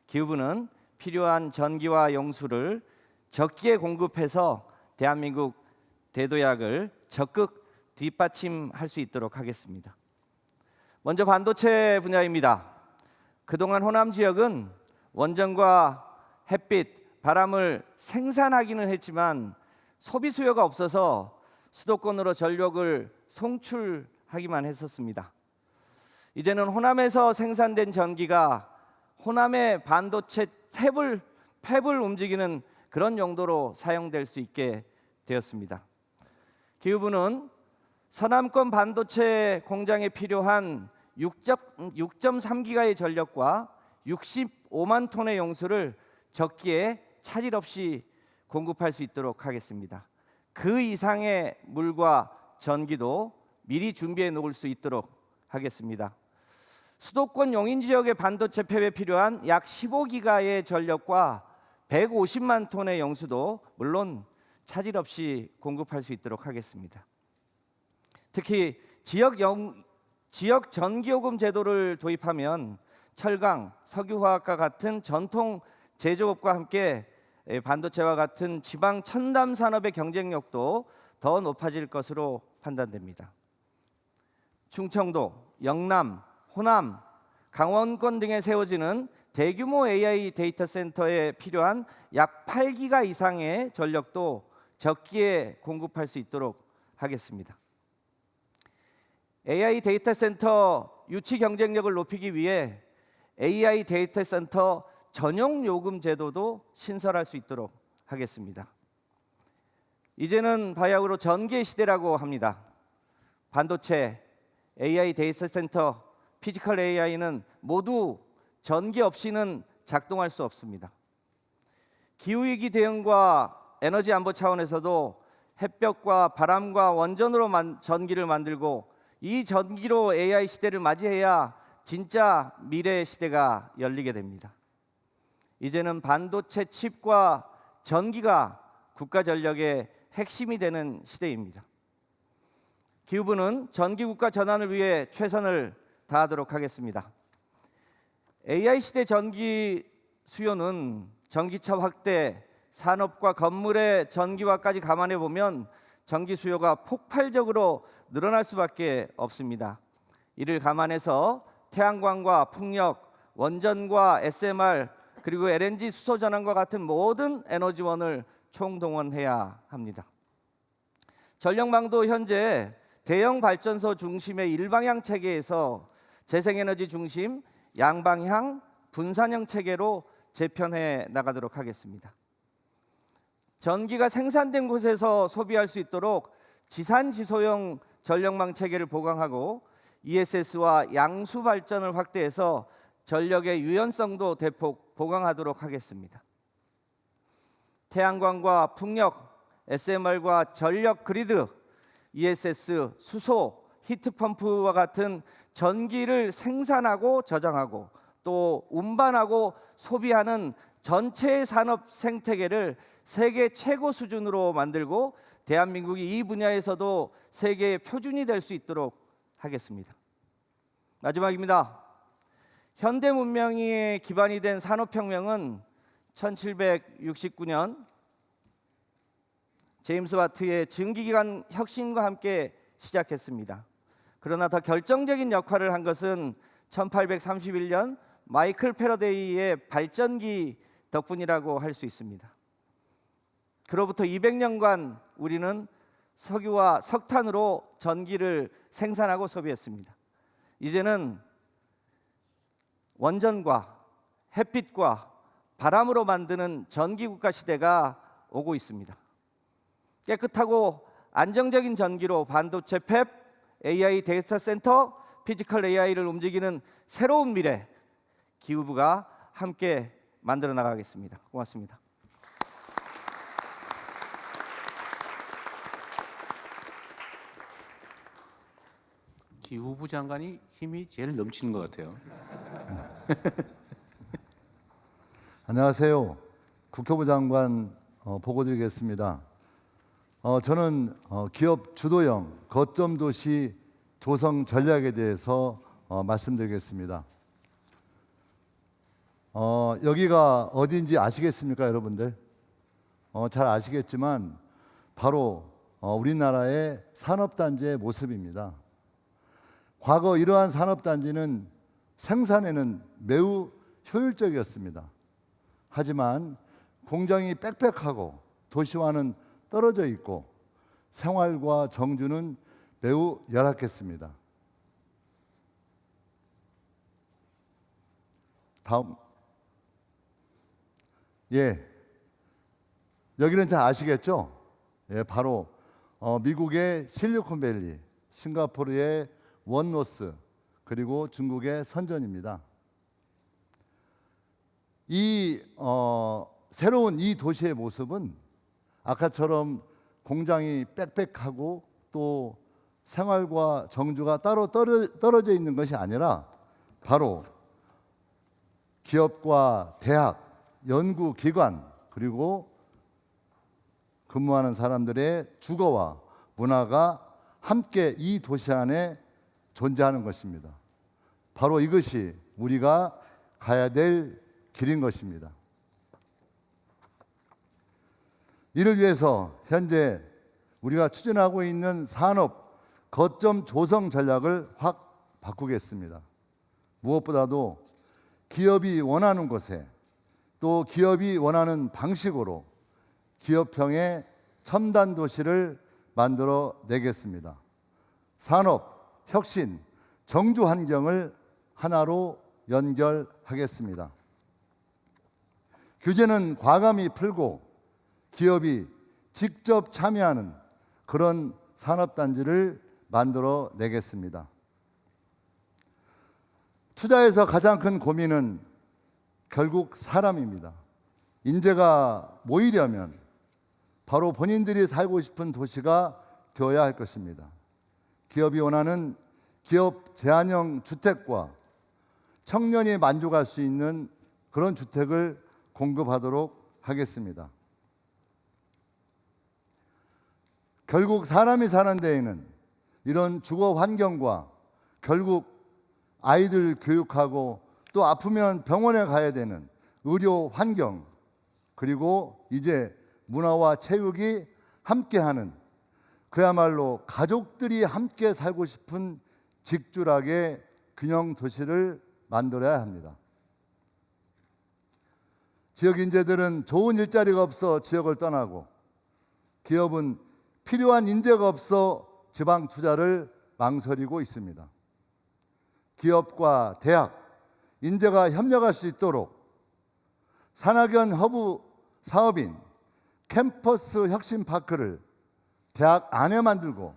기후부는 필요한 전기와 용수를 적기에 공급해서 대한민국 대도약을 적극 뒷받침할 수 있도록 하겠습니다. 먼저 반도체 분야입니다. 그동안 호남 지역은 원전과 햇빛, 바람을 생산하기는 했지만 소비 수요가 없어서 수도권으로 전력을 송출하기만 했었습니다. 이제는 호남에서 생산된 전기가 호남의 반도체 팹을 움직이는 그런 용도로 사용될 수 있게 되었습니다. 기후부는 서남권 반도체 공장에 필요한 6.3기가의 전력과 65만 톤의 용수를 적기에 차질 없이 공급할 수 있도록 하겠습니다. 그 이상의 물과 전기도 미리 준비해 놓을 수 있도록 하겠습니다. 수도권 용인 지역의 반도체 팹에 필요한 약 15기가의 전력과 150만 톤의 용수도 물론 차질 없이 공급할 수 있도록 하겠습니다. 특히 지역 전기요금 제도를 도입하면 철강, 석유화학과 같은 전통 제조업과 함께 반도체와 같은 지방 첨단 산업의 경쟁력도 더 높아질 것으로 판단됩니다. 충청도, 영남, 호남, 강원권 등에 세워지는 대규모 AI 데이터 센터에 필요한 약 8기가 이상의 전력도 적기에 공급할 수 있도록 하겠습니다. AI 데이터 센터 유치 경쟁력을 높이기 위해 AI 데이터 센터 전용 요금 제도도 신설할 수 있도록 하겠습니다. 이제는 바야흐로 전기의 시대라고 합니다. 반도체, AI 데이터 센터, 피지컬 AI는 모두 전기 없이는 작동할 수 없습니다. 기후위기 대응과 에너지 안보 차원에서도 햇볕과 바람과 원전으로 전기를 만들고 이 전기로 AI 시대를 맞이해야 진짜 미래의 시대가 열리게 됩니다. 이제는 반도체 칩과 전기가 국가 전력의 핵심이 되는 시대입니다. 기후부는 전기국가 전환을 위해 최선을 다하도록 하겠습니다. AI 시대 전기 수요는 전기차 확대, 산업과 건물의 전기화까지 감안해 보면 전기 수요가 폭발적으로 늘어날 수밖에 없습니다. 이를 감안해서 태양광과 풍력, 원전과 SMR, 그리고 LNG 수소 전환과 같은 모든 에너지원을 총동원해야 합니다. 전력망도 현재 대형 발전소 중심의 일방향 체계에서 재생에너지 중심 양방향 분산형 체계로 재편해 나가도록 하겠습니다. 전기가 생산된 곳에서 소비할 수 있도록 지산지소형 전력망 체계를 보강하고 ESS와 양수 발전을 확대해서 전력의 유연성도 대폭 보강하도록 하겠습니다. 태양광과 풍력, SMR과 전력 그리드, ESS, 수소, 히트펌프와 같은 전기를 생산하고 저장하고 또 운반하고 소비하는 전체 산업 생태계를 세계 최고 수준으로 만들고 대한민국이 이 분야에서도 세계의 표준이 될 수 있도록 하겠습니다. 마지막입니다. 현대 문명의 기반이 된 산업혁명은 1769년 제임스 와트의 증기기관 혁신과 함께 시작했습니다. 그러나 더 결정적인 역할을 한 것은 1831년 마이클 패러데이의 발전기 덕분이라고 할 수 있습니다. 그로부터 200년간 우리는 석유와 석탄으로 전기를 생산하고 소비했습니다. 이제는 원전과 햇빛과 바람으로 만드는 전기국가 시대가 오고 있습니다. 깨끗하고 안정적인 전기로 반도체 팹, AI 데이터 센터, 피지컬 AI를 움직이는 새로운 미래, 기후부가 함께 만들어 나가겠습니다. 고맙습니다. 기후부 장관이 힘이 제일 넘치는 것 같아요. 안녕하세요. 국토부 장관 보고드리겠습니다. 저는 기업 주도형 거점 도시 조성 전략에 대해서 말씀드리겠습니다. 여기가 어디인지 아시겠습니까, 여러분들? 잘 아시겠지만 바로 우리나라의 산업단지의 모습입니다. 과거 이러한 산업단지는 생산에는 매우 효율적이었습니다. 하지만 공장이 빽빽하고 도시와는 떨어져 있고 생활과 정주는 매우 열악했습니다. 다음. 여기는 잘 아시겠죠? 바로 미국의 실리콘밸리, 싱가포르의 원노스, 그리고 중국의 선전입니다. 새로운 이 도시의 모습은 아까처럼 공장이 빽빽하고 또 생활과 정주가 따로 떨어져 있는 것이 아니라 바로 기업과 대학, 연구기관, 그리고 근무하는 사람들의 주거와 문화가 함께 이 도시 안에 존재하는 것입니다. 바로 이것이 우리가 가야 될 길인 것입니다. 이를 위해서 현재 우리가 추진하고 있는 산업 거점 조성 전략을 확 바꾸겠습니다. 무엇보다도 기업이 원하는 곳에 또 기업이 원하는 방식으로 기업형의 첨단 도시를 만들어 내겠습니다. 산업, 혁신, 정주 환경을 하나로 연결하겠습니다. 규제는 과감히 풀고 기업이 직접 참여하는 그런 산업단지를 만들어 내겠습니다. 투자에서 가장 큰 고민은 결국 사람입니다. 인재가 모이려면 바로 본인들이 살고 싶은 도시가 되어야 할 것입니다. 기업이 원하는 기업 제한형 주택과 청년이 만족할 수 있는 그런 주택을 공급하도록 하겠습니다. 결국 사람이 사는 데에는 이런 주거 환경과 결국 아이들 교육하고 또 아프면 병원에 가야 되는 의료 환경, 그리고 이제 문화와 체육이 함께하는 그야말로 가족들이 함께 살고 싶은 직줄하게 균형 도시를 만들어야 합니다. 지역 인재들은 좋은 일자리가 없어 지역을 떠나고 기업은 필요한 인재가 없어 지방 투자를 망설이고 있습니다. 기업과 대학, 인재가 협력할 수 있도록 산학연 허브 사업인 캠퍼스 혁신파크를 대학 안에 만들고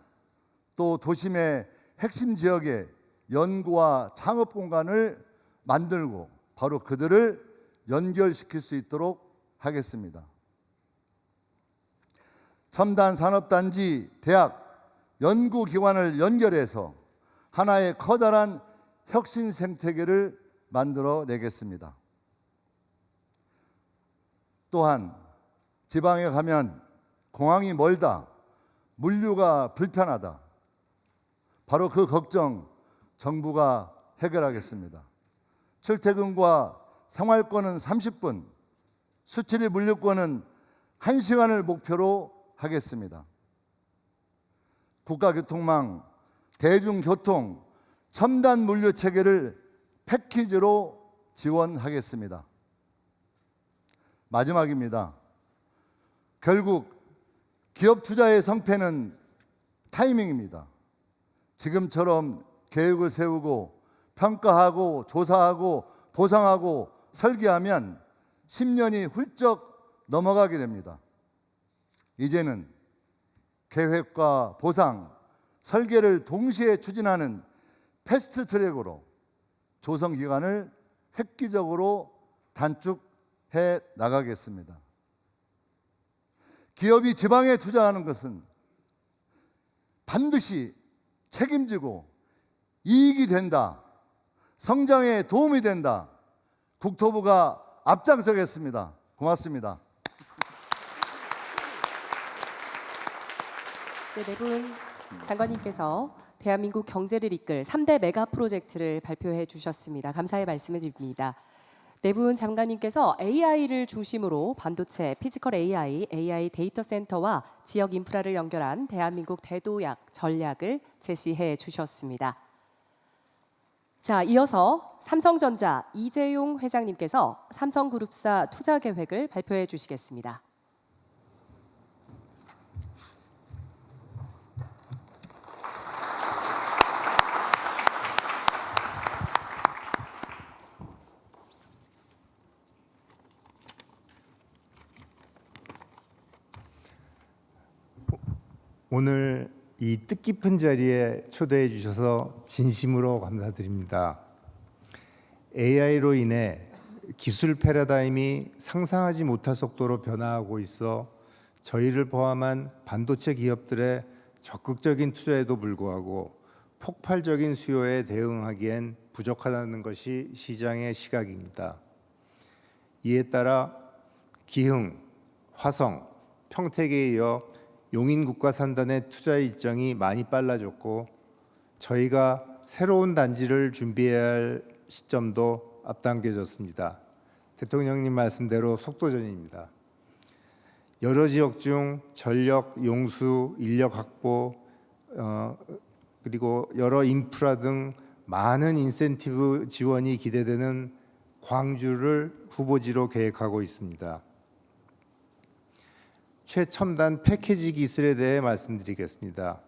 또 도심의 핵심 지역에 연구와 창업 공간을 만들고 바로 그들을 연결시킬 수 있도록 하겠습니다. 첨단 산업단지, 대학, 연구기관을 연결해서 하나의 커다란 혁신 생태계를 만들어내겠습니다. 또한 지방에 가면 공항이 멀다, 물류가 불편하다. 바로 그 걱정 정부가 해결하겠습니다. 출퇴근과 생활권은 30분, 수출입 물류권은 1시간을 목표로 하겠습니다. 국가교통망, 대중교통, 첨단 물류 체계를 패키지로 지원하겠습니다. 마지막입니다. 결국 기업 투자의 성패는 타이밍입니다. 지금처럼 계획을 세우고 평가하고 조사하고 보상하고 설계하면 10년이 훌쩍 넘어가게 됩니다. 이제는 계획과 보상, 설계를 동시에 추진하는 패스트 트랙으로 조성 기간을 획기적으로 단축해 나가겠습니다. 기업이 지방에 투자하는 것은 반드시 책임지고 이익이 된다, 성장에 도움이 된다. 국토부가 앞장서겠습니다. 고맙습니다. 네, 네 분 장관님께서 대한민국 경제를 이끌 3대 메가 프로젝트를 발표해 주셨습니다. 감사의 말씀을 드립니다. 네 분 장관님께서 AI를 중심으로 반도체, 피지컬 AI, AI 데이터 센터와 지역 인프라를 연결한 대한민국 대도약 전략을 제시해 주셨습니다. 자, 이어서 삼성전자 이재용 회장님께서 삼성그룹사 투자 계획을 발표해 주시겠습니다. 오늘 이 뜻깊은 자리에 초대해 주셔서 진심으로 감사드립니다. AI로 인해 기술 패러다임이 상상하지 못할 속도로 변화하고 있어 저희를 포함한 반도체 기업들의 적극적인 투자에도 불구하고 폭발적인 수요에 대응하기엔 부족하다는 것이 시장의 시각입니다. 이에 따라 기흥, 화성, 평택에 이어 용인국가산단의 투자 일정이 많이 빨라졌고 저희가 새로운 단지를 준비해야 할 시점도 앞당겨졌습니다. 대통령님 말씀대로 속도전입니다. 여러 지역 중 전력, 용수, 인력 확보, 그리고 여러 인프라 등 많은 인센티브 지원이 기대되는 광주를 후보지로 계획하고 있습니다. 최첨단 패키지 기술에 대해 말씀드리겠습니다.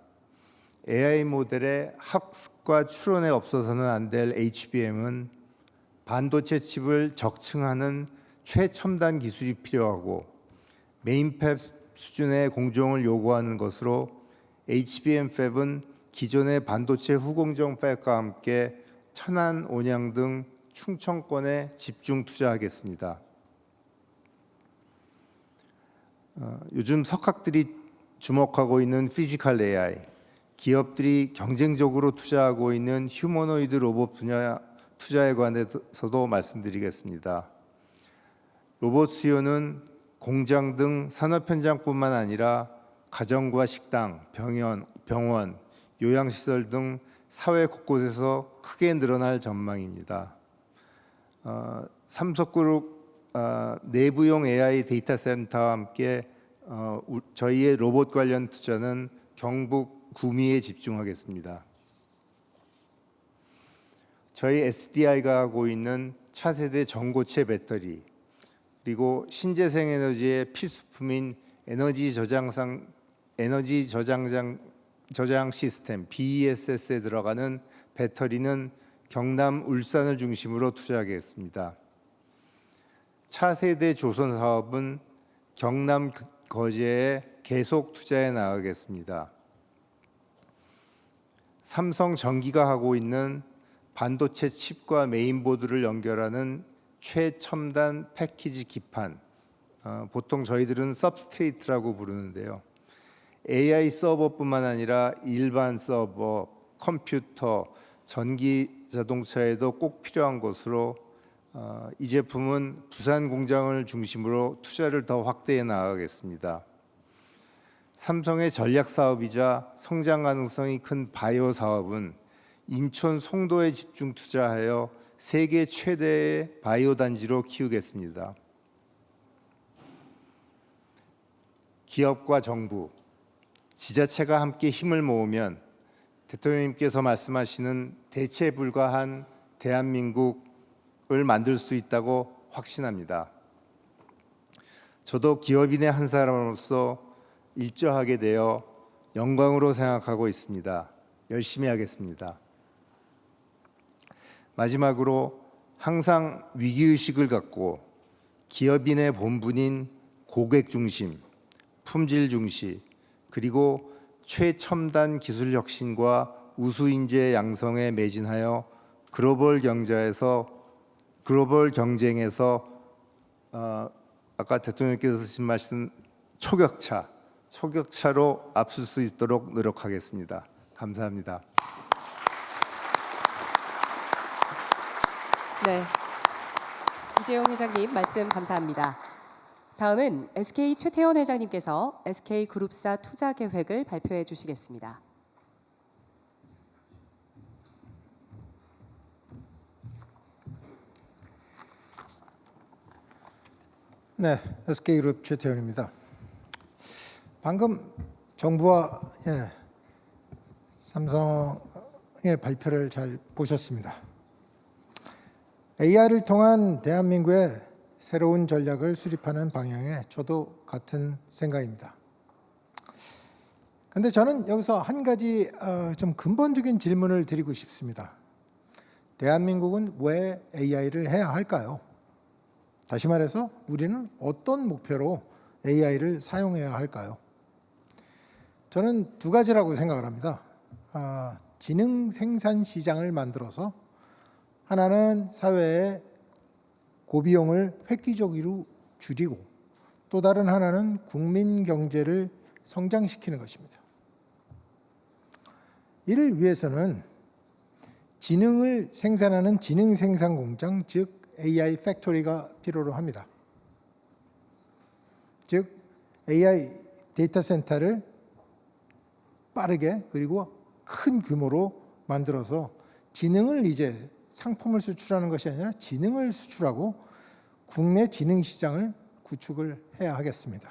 AI 모델의 학습과 추론에 없어서는 안 될 HBM은 반도체 칩을 적층하는 최첨단 기술이 필요하고 메인팹 수준의 공정을 요구하는 것으로 HBM 팹은 기존의 반도체 후공정 팹과 함께 천안, 온양 등 충청권에 집중 투자하겠습니다. 요즘 석학들이 주목하고 있는 피지컬 AI, 기업들이 경쟁적으로 투자하고 있는 휴머노이드 로봇 분야 투자에 관해서도 말씀드리겠습니다. 로봇 수요는 공장 등 산업 현장뿐만 아니라 가정과 식당, 병원, 요양시설 등 사회 곳곳에서 크게 늘어날 전망입니다. 삼성그룹 내부용 AI 데이터 센터와 함께 저희의 로봇 관련 투자는 경북 구미에 집중하겠습니다. 저희 SDI가 하고 있는 차세대 전고체 배터리, 그리고 신재생 에너지의 필수품인 에너지 저장 시스템 BESS에 들어가는 배터리는 경남, 울산을 중심으로 투자하겠습니다. 차세대 조선 사업은 경남 거제에 계속 투자해 나가겠습니다. 삼성전기가 하고 있는 반도체 칩과 메인보드를 연결하는 최첨단 패키지 기판, 보통 저희들은 서브스트레이트라고 부르는데요. AI 서버뿐만 아니라 일반 서버, 컴퓨터, 전기 자동차에도 꼭 필요한 것으로 이 제품은 부산 공장을 중심으로 투자를 더 확대해 나가겠습니다. 삼성의 전략 사업이자 성장 가능성이 큰 바이오 사업은 인천 송도에 집중 투자하여 세계 최대의 바이오 단지로 키우겠습니다. 기업과 정부, 지자체가 함께 힘을 모으면 대통령님께서 말씀하시는 대체 불가한 대한민국을 만들 수 있다고 확신합니다. 저도 기업인의 한 사람으로서 일조하게 되어 영광으로 생각하고 있습니다. 열심히 하겠습니다. 마지막으로 항상 위기의식을 갖고 기업인의 본분인 고객 중심, 품질 중시, 그리고 최첨단 기술 혁신과 우수 인재 양성에 매진하여 글로벌 경쟁에서 아까 대통령께서 하신 말씀 초격차로 앞설 수 있도록 노력하겠습니다. 감사합니다. 네, 이재용 회장님 말씀 감사합니다. 다음은 SK 최태원 회장님께서 SK그룹사 투자 계획을 발표해 주시겠습니다. 네, SK그룹 최태원입니다. 방금 정부와 삼성의 발표를 잘 보셨습니다. AI를 통한 대한민국의 새로운 전략을 수립하는 방향에 저도 같은 생각입니다. 그런데 저는 여기서 한 가지 좀 근본적인 질문을 드리고 싶습니다. 대한민국은 왜 AI를 해야 할까요? 다시 말해서 우리는 어떤 목표로 AI를 사용해야 할까요? 저는 두 가지라고 생각을 합니다. 지능 생산 시장을 만들어서 하나는 사회의 고비용을 획기적으로 줄이고 또 다른 하나는 국민 경제를 성장시키는 것입니다. 이를 위해서는 지능을 생산하는 지능 생산 공장, 즉 AI 팩토리가 필요로 합니다. 즉 AI 데이터 센터를 빠르게 그리고 큰 규모로 만들어서 지능을 이제 상품을 수출하는 것이 아니라 지능을 수출하고 국내 지능 시장을 구축을 해야 하겠습니다.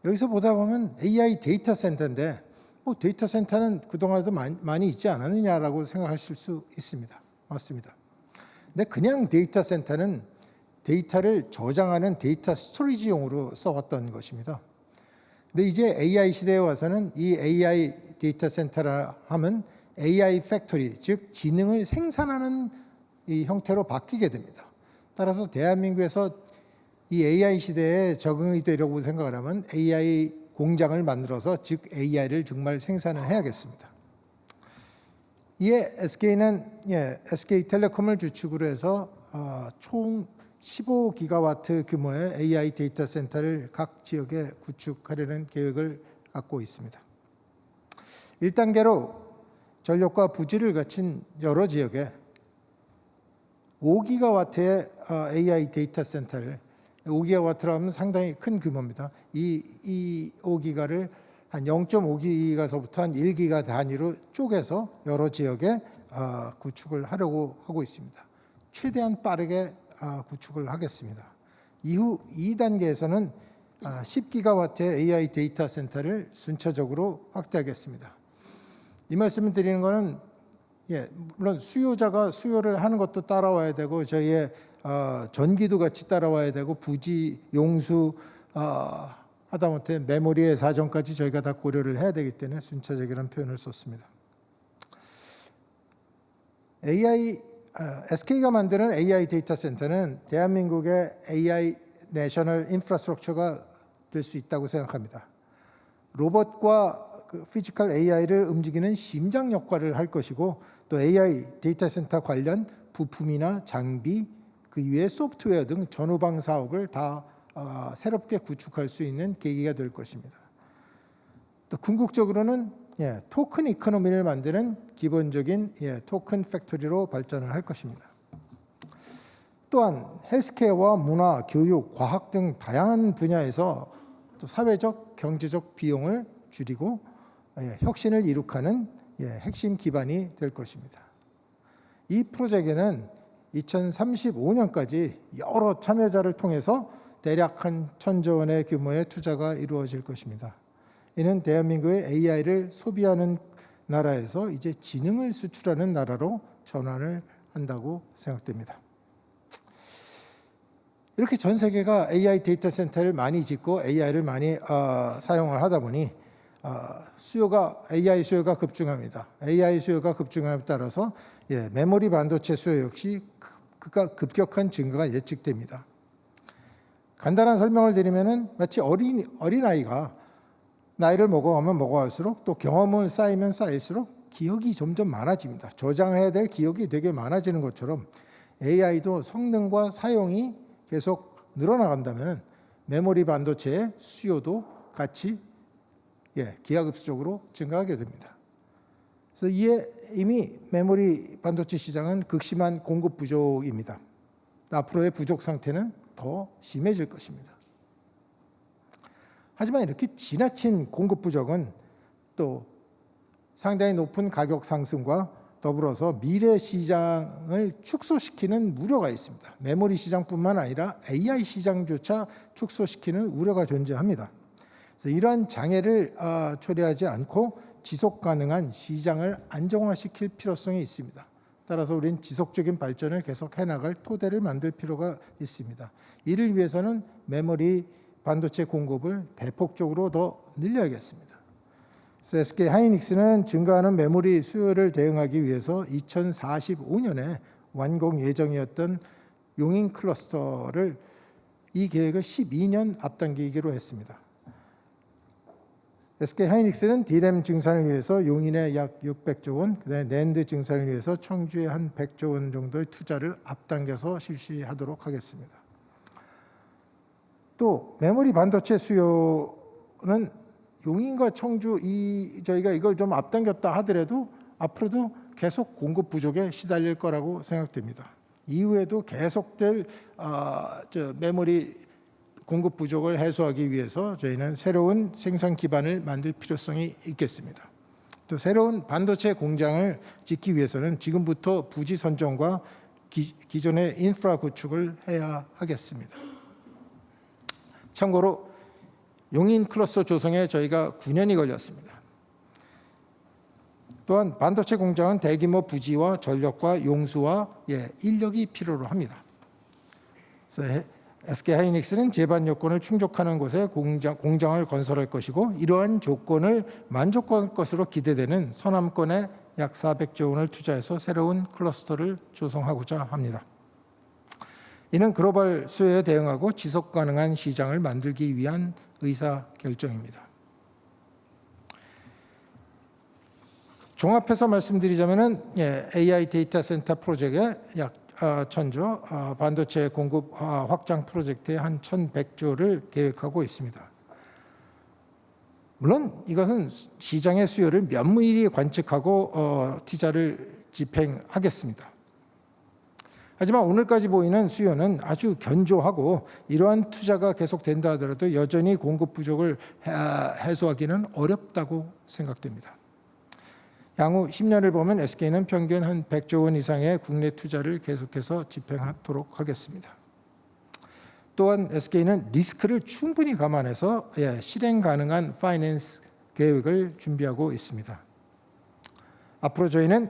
여기서 보다 보면 AI 데이터 센터인데 데이터 센터는 그동안에도 많이 있지 않았느냐라고 생각하실 수 있습니다. 맞습니다. 근데 그냥 데이터 센터는 데이터를 저장하는 데이터 스토리지용으로 써왔던 것입니다. 근데 이제 AI 시대에 와서는 이 AI 데이터 센터라 하면 AI 팩토리, 즉 지능을 생산하는 이 형태로 바뀌게 됩니다. 따라서 대한민국에서 이 AI 시대에 적응이 되려고 생각을 하면 AI 공장을 만들어서 즉 AI를 정말 생산을 해야겠습니다. 이에 SK는 SK텔레콤을 주축으로 해서 총 15기가와트 규모의 AI 데이터 센터를 각 지역에 구축하려는 계획을 갖고 있습니다. 1단계로 전력과 부지를 갖춘 여러 지역에 5기가와트의 AI 데이터 센터를 5기가와트로 하면 상당히 큰 규모입니다. 이 5기가를 한 0.5기가서부터 한 1기가 단위로 쪼개서 여러 지역에 구축을 하려고 하고 있습니다. 최대한 빠르게 구축을 하겠습니다. 이후 2단계에서는 10기가와트의 AI 데이터 센터를 순차적으로 확대하겠습니다. 이 말씀을 드리는 것은 물론 수요자가 수요를 하는 것도 따라와야 되고 저희의 전기도 같이 따라와야 되고 부지, 용수, 하다못해 메모리의 사정까지 저희가 다 고려를 해야 되기 때문에 순차적이라는 표현을 썼습니다. SK가 만드는 AI 데이터 센터는 대한민국의 AI 내셔널 인프라스트럭처가 될 수 있다고 생각합니다. 로봇과 피지컬 AI를 움직이는 심장 역할을 할 것이고 또 AI 데이터 센터 관련 부품이나 장비, 그 이외에 소프트웨어 등 전후방 사업을 다 새롭게 구축할 수 있는 계기가 될 것입니다. 또 궁극적으로는 토큰 이코노미를 만드는 기본적인 토큰 팩토리로 발전을 할 것입니다. 또한 헬스케어와 문화, 교육, 과학 등 다양한 분야에서 또 사회적, 경제적 비용을 줄이고 혁신을 이룩하는 핵심 기반이 될 것입니다. 이 프로젝트는 2035년까지 여러 참여자를 통해서 대략 한 1,000조 원의 규모의 투자가 이루어질 것입니다. 이는 대한민국의 AI를 소비하는 나라에서 이제 지능을 수출하는 나라로 전환을 한다고 생각됩니다. 이렇게 전 세계가 AI 데이터 센터를 많이 짓고 AI를 많이 사용을 하다 보니 AI 수요가 급증합니다. AI 수요가 급증함에 따라서 메모리 반도체 수요 역시 급격한 증가가 예측됩니다. 간단한 설명을 드리면은 마치 어린아이가 나이를 먹어가면 먹어갈수록 또 경험을 쌓이면 쌓일수록 기억이 점점 많아집니다. 저장해야 될 기억이 되게 많아지는 것처럼 AI도 성능과 사용이 계속 늘어나간다면 메모리 반도체의 수요도 같이 기하급수적으로 증가하게 됩니다. 그래서 이미 메모리 반도체 시장은 극심한 공급 부족입니다. 앞으로의 부족 상태는 더 심해질 것입니다. 하지만 이렇게 지나친 공급 부족은 또 상당히 높은 가격 상승과 더불어서 미래 시장을 축소시키는 우려가 있습니다. 메모리 시장뿐만 아니라 AI 시장조차 축소시키는 우려가 존재합니다. 그래서 이러한 장애를 초래하지 않고 지속 가능한 시장을 안정화시킬 필요성이 있습니다. 따라서 우리는 지속적인 발전을 계속 해나갈 토대를 만들 필요가 있습니다. 이를 위해서는 메모리 반도체 공급을 대폭적으로 더 늘려야겠습니다. SK 하이닉스는 증가하는 메모리 수요를 대응하기 위해서 2045년에 완공 예정이었던 용인 클러스터를 이 계획을 12년 앞당기기로 했습니다. SK 하이닉스는 D램 증산을 위해서 용인에 약 600조 원, 그다음에 낸드 증산을 위해서 청주에 한 100조 원 정도의 투자를 앞당겨서 실시하도록 하겠습니다. 또 메모리 반도체 수요는 용인과 청주 저희가 이걸 좀 앞당겼다 하더라도 앞으로도 계속 공급 부족에 시달릴 거라고 생각됩니다. 이후에도 계속될 메모리 공급 부족을 해소하기 위해서 저희는 새로운 생산 기반을 만들 필요성이 있겠습니다. 또 새로운 반도체 공장을 짓기 위해서는 지금부터 부지 선정과 기존의 인프라 구축을 해야 하겠습니다. 참고로 용인 클러스터 조성에 저희가 9년이 걸렸습니다. 또한 반도체 공장은 대규모 부지와 전력과 용수와 인력이 필요로 합니다. 그래서 SK 하이닉스는 제반 요건을 충족하는 곳에 공장을 건설할 것이고 이러한 조건을 만족할 것으로 기대되는 서남권에 약 400조 원을 투자해서 새로운 클러스터를 조성하고자 합니다. 이는 글로벌 수요에 대응하고 지속 가능한 시장을 만들기 위한 의사결정입니다. 종합해서 말씀드리자면 AI 데이터 센터 프로젝트에 약 1,000조, 반도체 공급 확장 프로젝트에 한 1,100조를 계획하고 있습니다. 물론 이것은 시장의 수요를 면밀히 관측하고 투자를 집행하겠습니다. 하지만 오늘까지 보이는 수요는 아주 견조하고 이러한 투자가 계속된다 하더라도 여전히 공급 부족을 해소하기는 어렵다고 생각됩니다. 향후 10년을 보면 SK는 평균 한 100조 원 이상의 국내 투자를 계속해서 집행하도록 하겠습니다. 또한 SK는 리스크를 충분히 감안해서 실행 가능한 파이낸스 계획을 준비하고 있습니다. 앞으로 저희는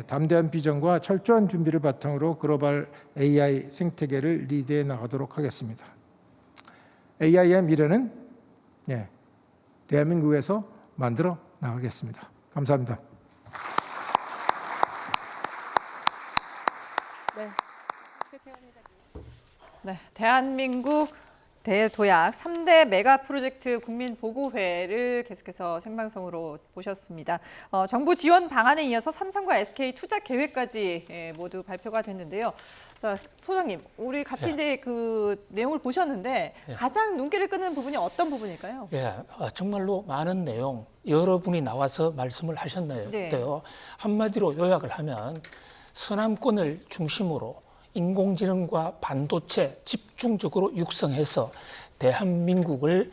담대한 비전과 철저한 준비를 바탕으로 글로벌 AI 생태계를 리드해 나가도록 하겠습니다. AI의 미래는 대한민국에서 만들어 나가겠습니다. 감사합니다. 네, 최태원 회장님. 네, 대한민국 대도약 3대 메가 프로젝트 국민보고회를 계속해서 생방송으로 보셨습니다. 정부 지원 방안에 이어서 삼성과 SK 투자 계획까지 모두 발표가 됐는데요. 자, 소장님, 우리 같이 이제 그 내용을 보셨는데 가장 눈길을 끄는 부분이 어떤 부분일까요? 정말로 많은 내용 여러분이 나와서 말씀을 하셨는데요. 네. 한마디로 요약을 하면 서남권을 중심으로 인공지능과 반도체 집중적으로 육성해서 대한민국을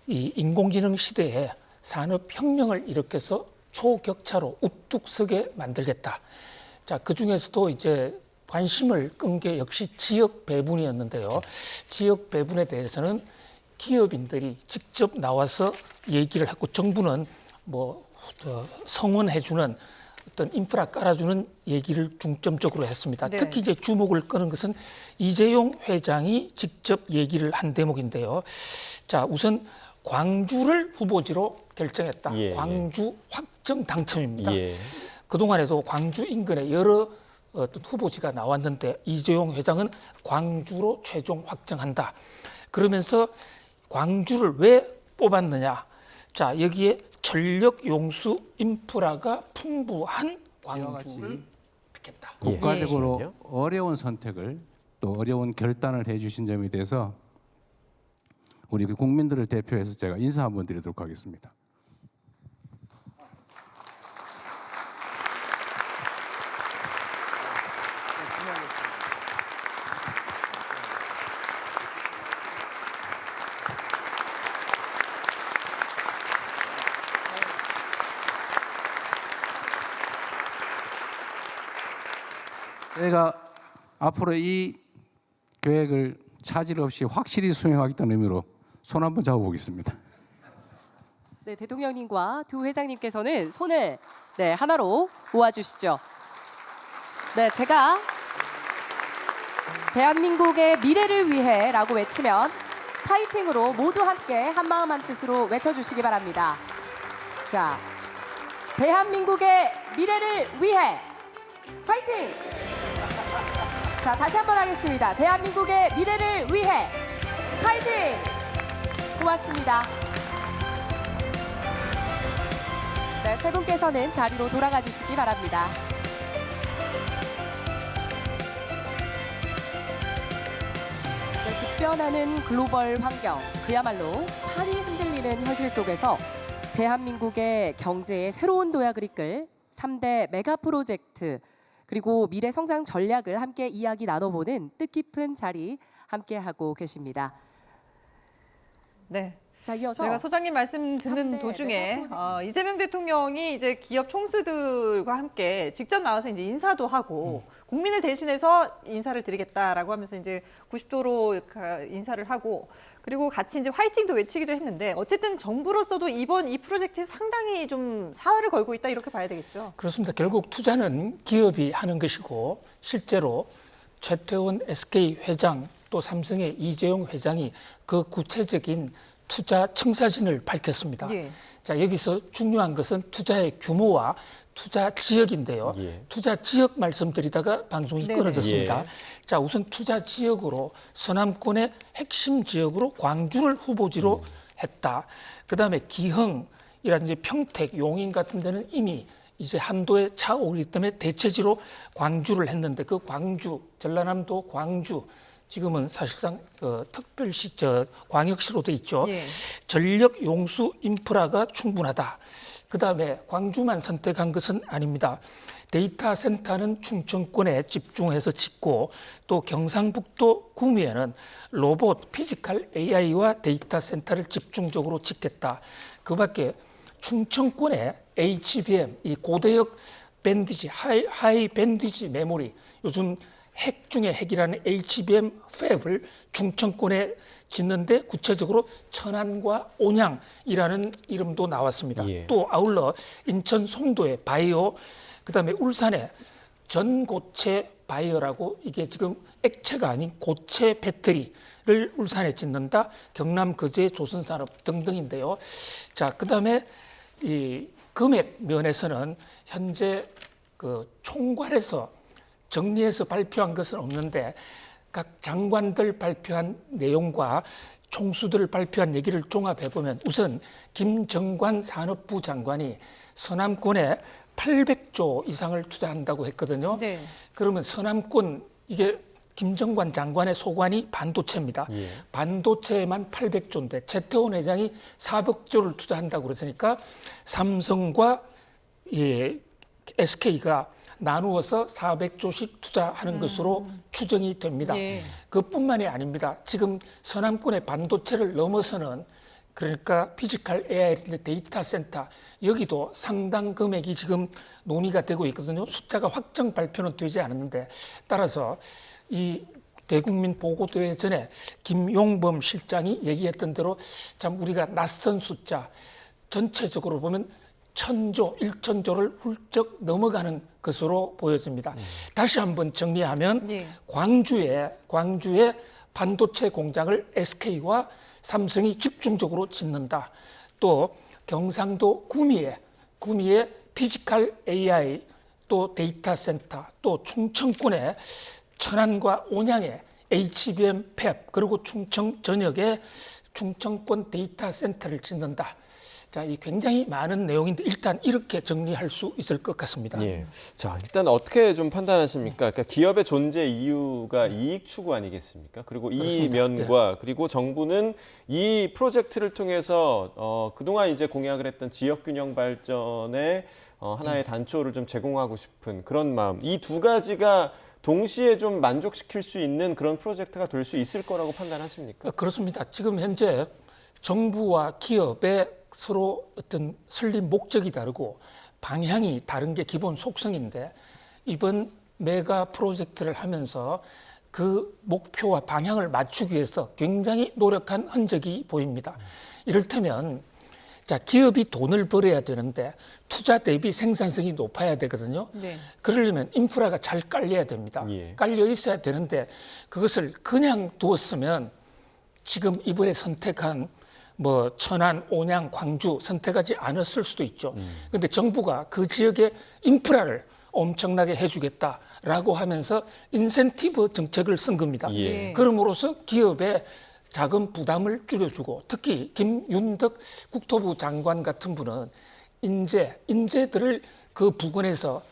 이 인공지능 시대에 산업혁명을 일으켜서 초격차로 우뚝 서게 만들겠다. 자, 그 중에서도 이제 관심을 끈 게 역시 지역 배분이었는데요. 지역 배분에 대해서는 기업인들이 직접 나와서 얘기를 했고 정부는 성원해주는 어떤 인프라 깔아주는 얘기를 중점적으로 했습니다. 네. 특히 이제 주목을 끄는 것은 이재용 회장이 직접 얘기를 한 대목인데요. 자, 우선 광주를 후보지로 결정했다. 광주 확정 당첨입니다. 그동안에도 광주 인근에 여러 어떤 후보지가 나왔는데 이재용 회장은 광주로 최종 확정한다. 그러면서 광주를 왜 뽑았느냐? 자, 여기에 전력 용수 인프라가 풍부한 광주를 픽했다. 국가적으로 어려운 선택을 또 어려운 결단을 해주신 점에 대해서 우리 국민들을 대표해서 제가 인사 한번 드리도록 하겠습니다. 저희가 앞으로 이 계획을 차질 없이 확실히 수행하겠다는 의미로 손 한번 잡아보겠습니다. 네, 대통령님과 두 회장님께서는 손을 하나로 모아주시죠. 네, 제가 대한민국의 미래를 위해라고 외치면 파이팅으로 모두 함께 한마음 한뜻으로 외쳐주시기 바랍니다. 자, 대한민국의 미래를 위해 파이팅! 자, 다시 한번 하겠습니다. 대한민국의 미래를 위해 파이팅! 고맙습니다. 네, 세 분께서는 자리로 돌아가 주시기 바랍니다. 네, 급변하는 글로벌 환경, 그야말로 판이 흔들리는 현실 속에서 대한민국의 경제의 새로운 도약을 이끌 3대 메가 프로젝트 그리고 미래 성장 전략을 함께 이야기 나눠보는 뜻깊은 자리 함께하고 계십니다. 네. 자, 이어서 제가 소장님 말씀 듣는 도중에 이재명 대통령이 이제 기업 총수들과 함께 직접 나와서 이제 인사도 하고 국민을 대신해서 인사를 드리겠다라고 하면서 이제 90도로 인사를 하고 그리고 같이 이제 화이팅도 외치기도 했는데 어쨌든 정부로서도 이번 이 프로젝트에 상당히 좀 사활을 걸고 있다 이렇게 봐야 되겠죠. 그렇습니다. 결국 투자는 기업이 하는 것이고 실제로 최태원 SK 회장 또 삼성의 이재용 회장이 그 구체적인 투자 청사진을 밝혔습니다. 자, 여기서 중요한 것은 투자의 규모와 투자 지역인데요. 투자 지역 말씀드리다가 방송이 끊어졌습니다. 자, 우선 투자 지역으로 서남권의 핵심 지역으로 광주를 후보지로 했다. 그다음에 기흥이라든지 평택, 용인 같은 데는 이미 이제 한도에 차오르기 때문에 대체지로 광주를 했는데 그 광주, 전라남도 광주 지금은 사실상 특별시, 광역시로 돼 있죠. 전력 용수 인프라가 충분하다. 그다음에 광주만 선택한 것은 아닙니다. 데이터 센터는 충청권에 집중해서 짓고 또 경상북도 구미에는 로봇, 피지컬 AI와 데이터 센터를 집중적으로 짓겠다. 그밖에 충청권의 HBM, 이 고대역 밴디지, 하이 밴디지 메모리, 요즘 핵 중에 핵이라는 HBM 팹을 충청권에 짓는데 구체적으로 천안과 온양이라는 이름도 나왔습니다. 예. 또 아울러 인천 송도의 바이오, 그다음에 울산의 전고체 바이오라고 이게 지금 액체가 아닌 고체 배터리를 울산에 짓는다. 경남 거제 조선산업 등등인데요. 자, 그다음에 이 금액 면에서는 현재 그 총괄에서 정리해서 발표한 것은 없는데 각 장관들 발표한 내용과 총수들 발표한 얘기를 종합해 보면 우선 김정관 산업부 장관이 서남권에 800조 이상을 투자한다고 했거든요. 네. 그러면 서남권 이게 김정관 장관의 소관이 반도체입니다. 예. 반도체에만 800조인데 최태원 회장이 400조를 투자한다고 그랬으니까 삼성과 SK가 나누어서 400조씩 투자하는 것으로 추정이 됩니다. 예. 그뿐만이 아닙니다. 지금 서남권의 반도체를 넘어서는 그러니까 피지컬 AI 데이터 센터 여기도 상당 금액이 지금 논의가 되고 있거든요. 숫자가 확정 발표는 되지 않았는데 따라서 이 대국민 보고대회 전에 김용범 실장이 얘기했던 대로 참 우리가 낯선 숫자 전체적으로 보면 1000조, 1000조를 훌쩍 넘어가는 것으로 보여집니다. 다시 한번 정리하면 예. 광주에 반도체 공장을 SK와 삼성이 집중적으로 짓는다. 또 경상도 구미에 피지컬 AI 또 데이터 센터, 또 충청권에 천안과 온양에 HBM 팹, 그리고 충청 전역에 충청권 데이터 센터를 짓는다. 자, 이 굉장히 많은 내용인데 일단 이렇게 정리할 수 있을 것 같습니다. 예. 자, 일단 어떻게 좀 판단하십니까? 그러니까 기업의 존재 이유가 이익 추구 아니겠습니까? 그리고 이 그렇습니다. 면과 그리고 정부는 이 프로젝트를 통해서 그동안 이제 공약을 했던 지역 균형 발전에 하나의 단초를 좀 제공하고 싶은 그런 마음. 이 두 가지가 동시에 좀 만족시킬 수 있는 그런 프로젝트가 될 수 있을 거라고 판단하십니까? 그렇습니다. 지금 현재 정부와 기업의 서로 어떤 설립 목적이 다르고 방향이 다른 게 기본 속성인데 이번 메가 프로젝트를 하면서 그 목표와 방향을 맞추기 위해서 굉장히 노력한 흔적이 보입니다. 이를테면 자, 기업이 돈을 벌어야 되는데 투자 대비 생산성이 높아야 되거든요. 네. 그러려면 인프라가 잘 깔려야 됩니다. 예. 깔려 있어야 되는데 그것을 그냥 두었으면 지금 이번에 선택한 뭐 천안, 온양, 광주 선택하지 않았을 수도 있죠. 그런데 정부가 그 지역의 인프라를 엄청나게 해주겠다라고 하면서 인센티브 정책을 쓴 겁니다. 예. 그럼으로써 기업의 자금 부담을 줄여주고 특히 김윤덕 국토부 장관 같은 분은 인재들을 그 부근에서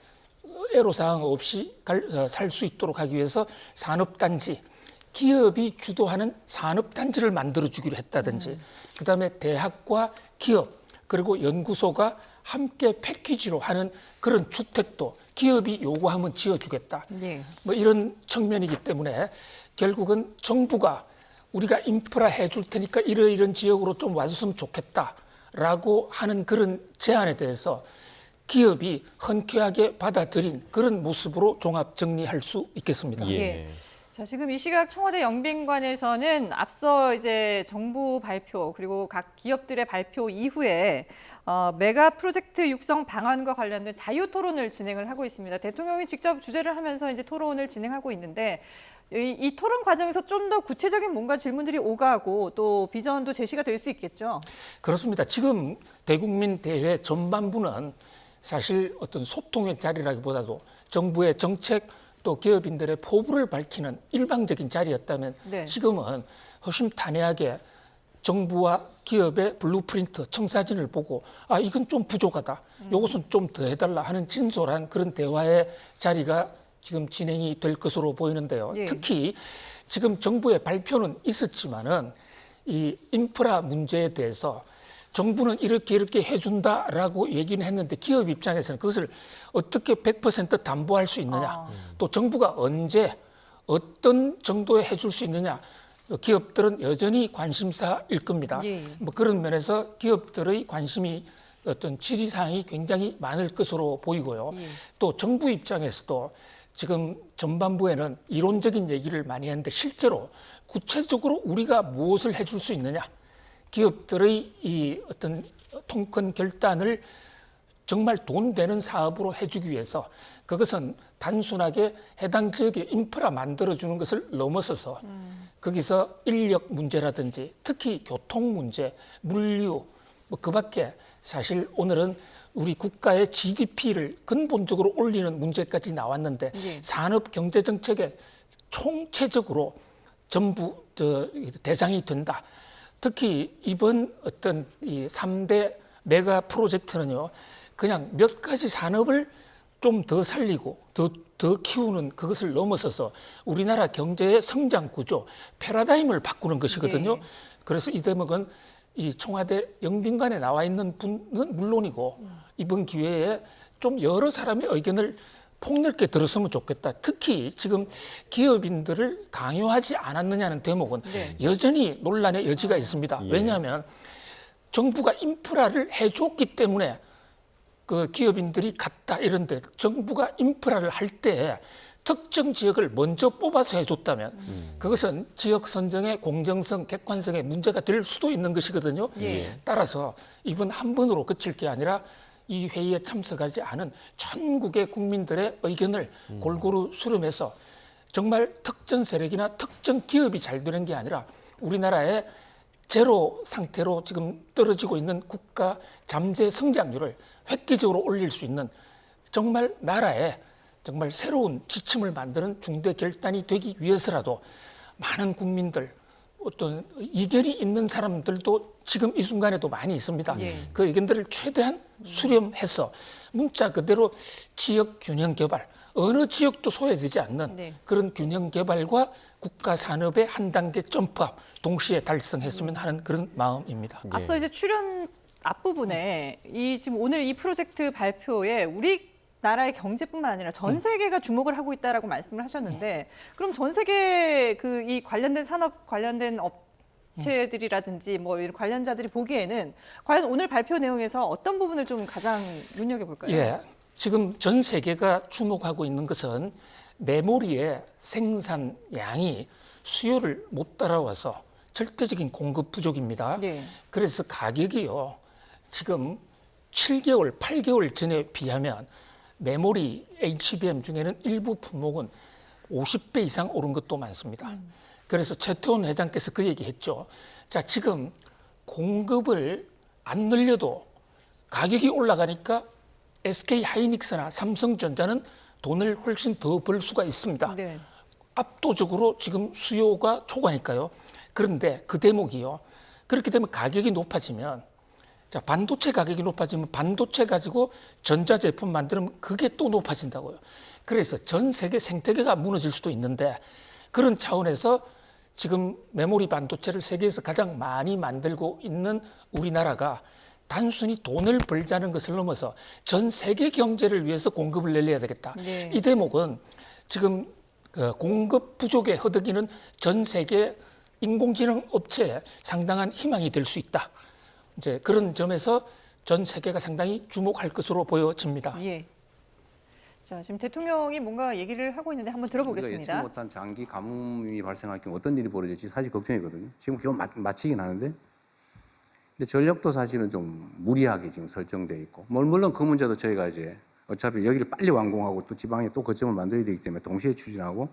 애로사항 없이 살 수 있도록 하기 위해서 산업단지, 기업이 주도하는 산업단지를 만들어주기로 했다든지 그다음에 대학과 기업 그리고 연구소가 함께 패키지로 하는 그런 주택도 기업이 요구하면 지어주겠다. 네. 뭐 이런 측면이기 때문에 결국은 정부가 우리가 인프라 해줄 테니까 이런 지역으로 좀 와줬으면 좋겠다라고 하는 그런 제안에 대해서 기업이 흔쾌하게 받아들인 그런 모습으로 종합 정리할 수 있겠습니다. 예. 자, 지금 이 시각 청와대 영빈관에서는 앞서 이제 정부 발표 그리고 각 기업들의 발표 이후에 메가 프로젝트 육성 방안과 관련된 자유 토론을 진행을 하고 있습니다. 대통령이 직접 주재를 하면서 이제 토론을 진행하고 있는데 이 토론 과정에서 좀 더 구체적인 뭔가 질문들이 오가고 또 비전도 제시가 될 수 있겠죠. 그렇습니다. 지금 대국민 대회 전반부는 사실 어떤 소통의 자리라기보다도 정부의 정책 또 기업인들의 포부를 밝히는 일방적인 자리였다면 네. 지금은 훨씬 단회하게 정부와 기업의 블루프린트, 청사진을 보고 아 이건 좀 부족하다, 이것은 좀 더 해달라 하는 진솔한 그런 대화의 자리가 지금 진행이 될 것으로 보이는데요. 네. 특히 지금 정부의 발표는 있었지만은 이 인프라 문제에 대해서 정부는 이렇게 해준다라고 얘기는 했는데 기업 입장에서는 그것을 어떻게 100% 담보할 수 있느냐, 또 정부가 언제 어떤 정도에 해줄 수 있느냐, 기업들은 여전히 관심사일 겁니다. 예. 뭐 그런 면에서 기업들의 관심이 어떤 질의사항이 굉장히 많을 것으로 보이고요. 또 정부 입장에서도 지금 전반부에는 이론적인 얘기를 많이 했는데 실제로 구체적으로 우리가 무엇을 해줄 수 있느냐, 기업들의 이 어떤 통큰 결단을 정말 돈 되는 사업으로 해주기 위해서 그것은 단순하게 해당 지역의 인프라 만들어주는 것을 넘어서서 거기서 인력 문제라든지 특히 교통 문제, 물류 뭐 그밖에 사실 오늘은 우리 국가의 GDP를 근본적으로 올리는 문제까지 나왔는데 산업 경제 정책의 총체적으로 전부 대상이 된다. 특히 이번 어떤 이 3대 메가 프로젝트는요, 그냥 몇 가지 산업을 좀 더 살리고 더 키우는 그것을 넘어서서 우리나라 경제의 성장 구조, 패러다임을 바꾸는 것이거든요. 그래서 이 대목은 이 청와대 영빈관에 나와 있는 분은 물론이고 이번 기회에 좀 여러 사람의 의견을 폭넓게 들었으면 좋겠다. 특히 지금 기업인들을 강요하지 않았느냐는 대목은 여전히 논란의 여지가 있습니다. 왜냐하면 정부가 인프라를 해줬기 때문에 그 기업인들이 갔다 이런데 정부가 인프라를 할 때 특정 지역을 먼저 뽑아서 해줬다면 그것은 지역 선정의 공정성, 객관성에 문제가 될 수도 있는 것이거든요. 따라서 이번 한 번으로 그칠 게 아니라 이 회의에 참석하지 않은 전국의 국민들의 의견을 골고루 수렴해서 정말 특정 세력이나 특정 기업이 잘 되는 게 아니라 우리나라의 제로 상태로 지금 떨어지고 있는 국가 잠재 성장률을 획기적으로 올릴 수 있는 정말 나라에 정말 새로운 지침을 만드는 중대 결단이 되기 위해서라도 많은 국민들, 어떤 이견이 있는 사람들도 지금 이 순간에도 많이 있습니다. 그 의견들을 최대한 수렴해서 문자 그대로 지역 균형 개발, 어느 지역도 소외되지 않는 그런 균형 개발과 국가 산업의 한 단계 점프업 동시에 달성했으면 하는 그런 마음입니다. 앞서 이제 출연 앞부분에 이 지금 오늘 이 프로젝트 발표에 우리나라의 경제뿐만 아니라 전 세계가 주목을 하고 있다라고 말씀을 하셨는데 그럼 전 세계 그 이 관련된 산업 관련된 업체들이라든지 뭐 이런 관련자들이 보기에는 과연 오늘 발표 내용에서 어떤 부분을 좀 가장 눈여겨볼까요? 예, 지금 전 세계가 주목하고 있는 것은 메모리의 생산량이 수요를 못 따라와서 절대적인 공급 부족입니다. 그래서 가격이요, 지금 7개월, 8개월 전에 비하면 메모리 HBM 중에는 일부 품목은 50배 이상 오른 것도 많습니다. 그래서 최태원 회장께서 그 얘기했죠. 자, 지금 공급을 안 늘려도 가격이 올라가니까 SK 하이닉스나 삼성전자는 돈을 훨씬 더 벌 수가 있습니다. 압도적으로 지금 수요가 초과니까요. 그런데 그 대목이요, 그렇게 되면 가격이 높아지면, 자, 반도체 가격이 높아지면 반도체 가지고 전자제품 만들면 그게 또 높아진다고요. 그래서 전 세계 생태계가 무너질 수도 있는데 그런 차원에서 지금 메모리 반도체를 세계에서 가장 많이 만들고 있는 우리나라가 단순히 돈을 벌자는 것을 넘어서 전 세계 경제를 위해서 공급을 늘려야 되겠다. 이 대목은 지금 공급 부족에 허덕이는 전 세계 인공지능 업체에 상당한 희망이 될 수 있다. 이제 그런 점에서 전 세계가 상당히 주목할 것으로 보여집니다. 자, 지금 대통령이 뭔가 얘기를 하고 있는데 한번 들어보겠습니다. 예측 못한 장기 가뭄이 발생할 경우 어떤 일이 벌어질지 사실 걱정이거든요. 지금 기온 마치긴 하는데, 근데 전력도 사실은 좀 무리하게 지금 설정돼 있고, 물론 그 문제도 저희가 이제 어차피 여기를 빨리 완공하고 또 지방에 또 거점을 만들어야 되기 때문에 동시에 추진하고,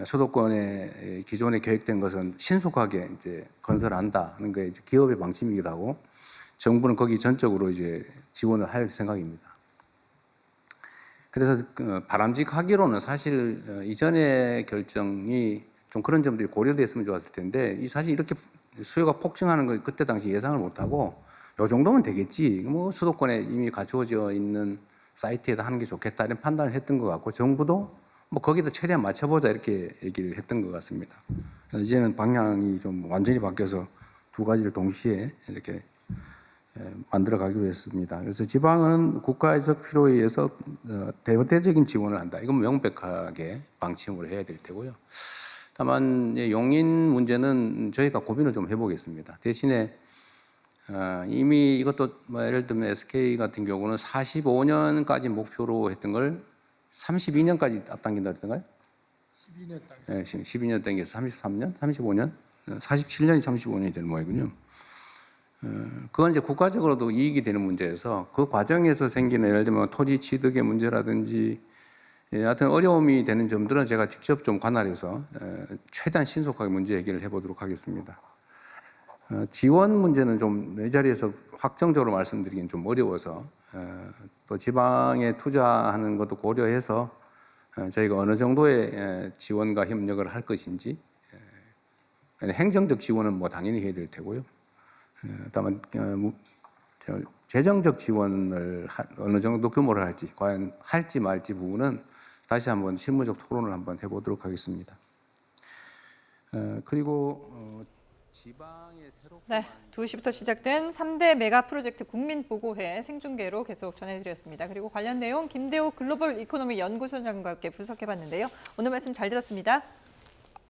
수도권에 기존에 계획된 것은 신속하게 이제 건설한다는 게 이제 기업의 방침이기도 하고, 정부는 거기 전적으로 이제 지원을 할 생각입니다. 그래서 바람직하기로는 사실 이전의 결정이 좀 그런 점들이 고려됐으면 좋았을 텐데, 이 사실 이렇게 수요가 폭증하는 걸 그때 당시 예상을 못하고 요 정도면 되겠지, 뭐 수도권에 이미 갖추어져 있는 사이트에다 하는 게 좋겠다 이런 판단을 했던 것 같고, 정부도 뭐 거기다 최대한 맞춰보자 이렇게 얘기를 했던 것 같습니다. 이제는 방향이 좀 완전히 바뀌어서 두 가지를 동시에 이렇게 만들어 가기로 했습니다. 그래서 지방은 국가적 필요에 의해서 대대적인 지원을 한다. 이건 명백하게 방침으로 해야 될 테고요. 다만 용인 문제는 저희가 고민을 좀 해보겠습니다. 대신에 이미 이것도 뭐 예를 들면 SK 같은 경우는 45년까지 목표로 했던 걸 32년까지 앞당긴다 그랬던가요? 12년 당. 네, 12년 당겨서 33년, 35년, 47년이 35년이 되는 모양이군요. 그건 이제 국가적으로도 이익이 되는 문제여서 그 과정에서 생기는 예를 들면 토지 취득의 문제라든지 하여튼 어려움이 되는 점들은 제가 직접 좀 관할해서 최대한 신속하게 문제 해결을 해보도록 하겠습니다. 지원 문제는 좀 이 자리에서 확정적으로 말씀드리기는 좀 어려워서 또 지방에 투자하는 것도 고려해서 저희가 어느 정도의 지원과 협력을 할 것인지 행정적 지원은 뭐 당연히 해야 될 테고요. 다만 재정적 지원을 어느 정도 규모를 할지 과연 할지 말지 부분은 다시 한번 실무적 토론을 한번 해보도록 하겠습니다. 그리고 지방의 새롭게 네, 2시부터 시작된 3대 메가 프로젝트 국민보고회 생중계로 계속 전해드렸습니다. 그리고 관련 내용 김대호 글로벌 이코노미 연구소장과 함께 분석해봤는데요. 오늘 말씀 잘 들었습니다.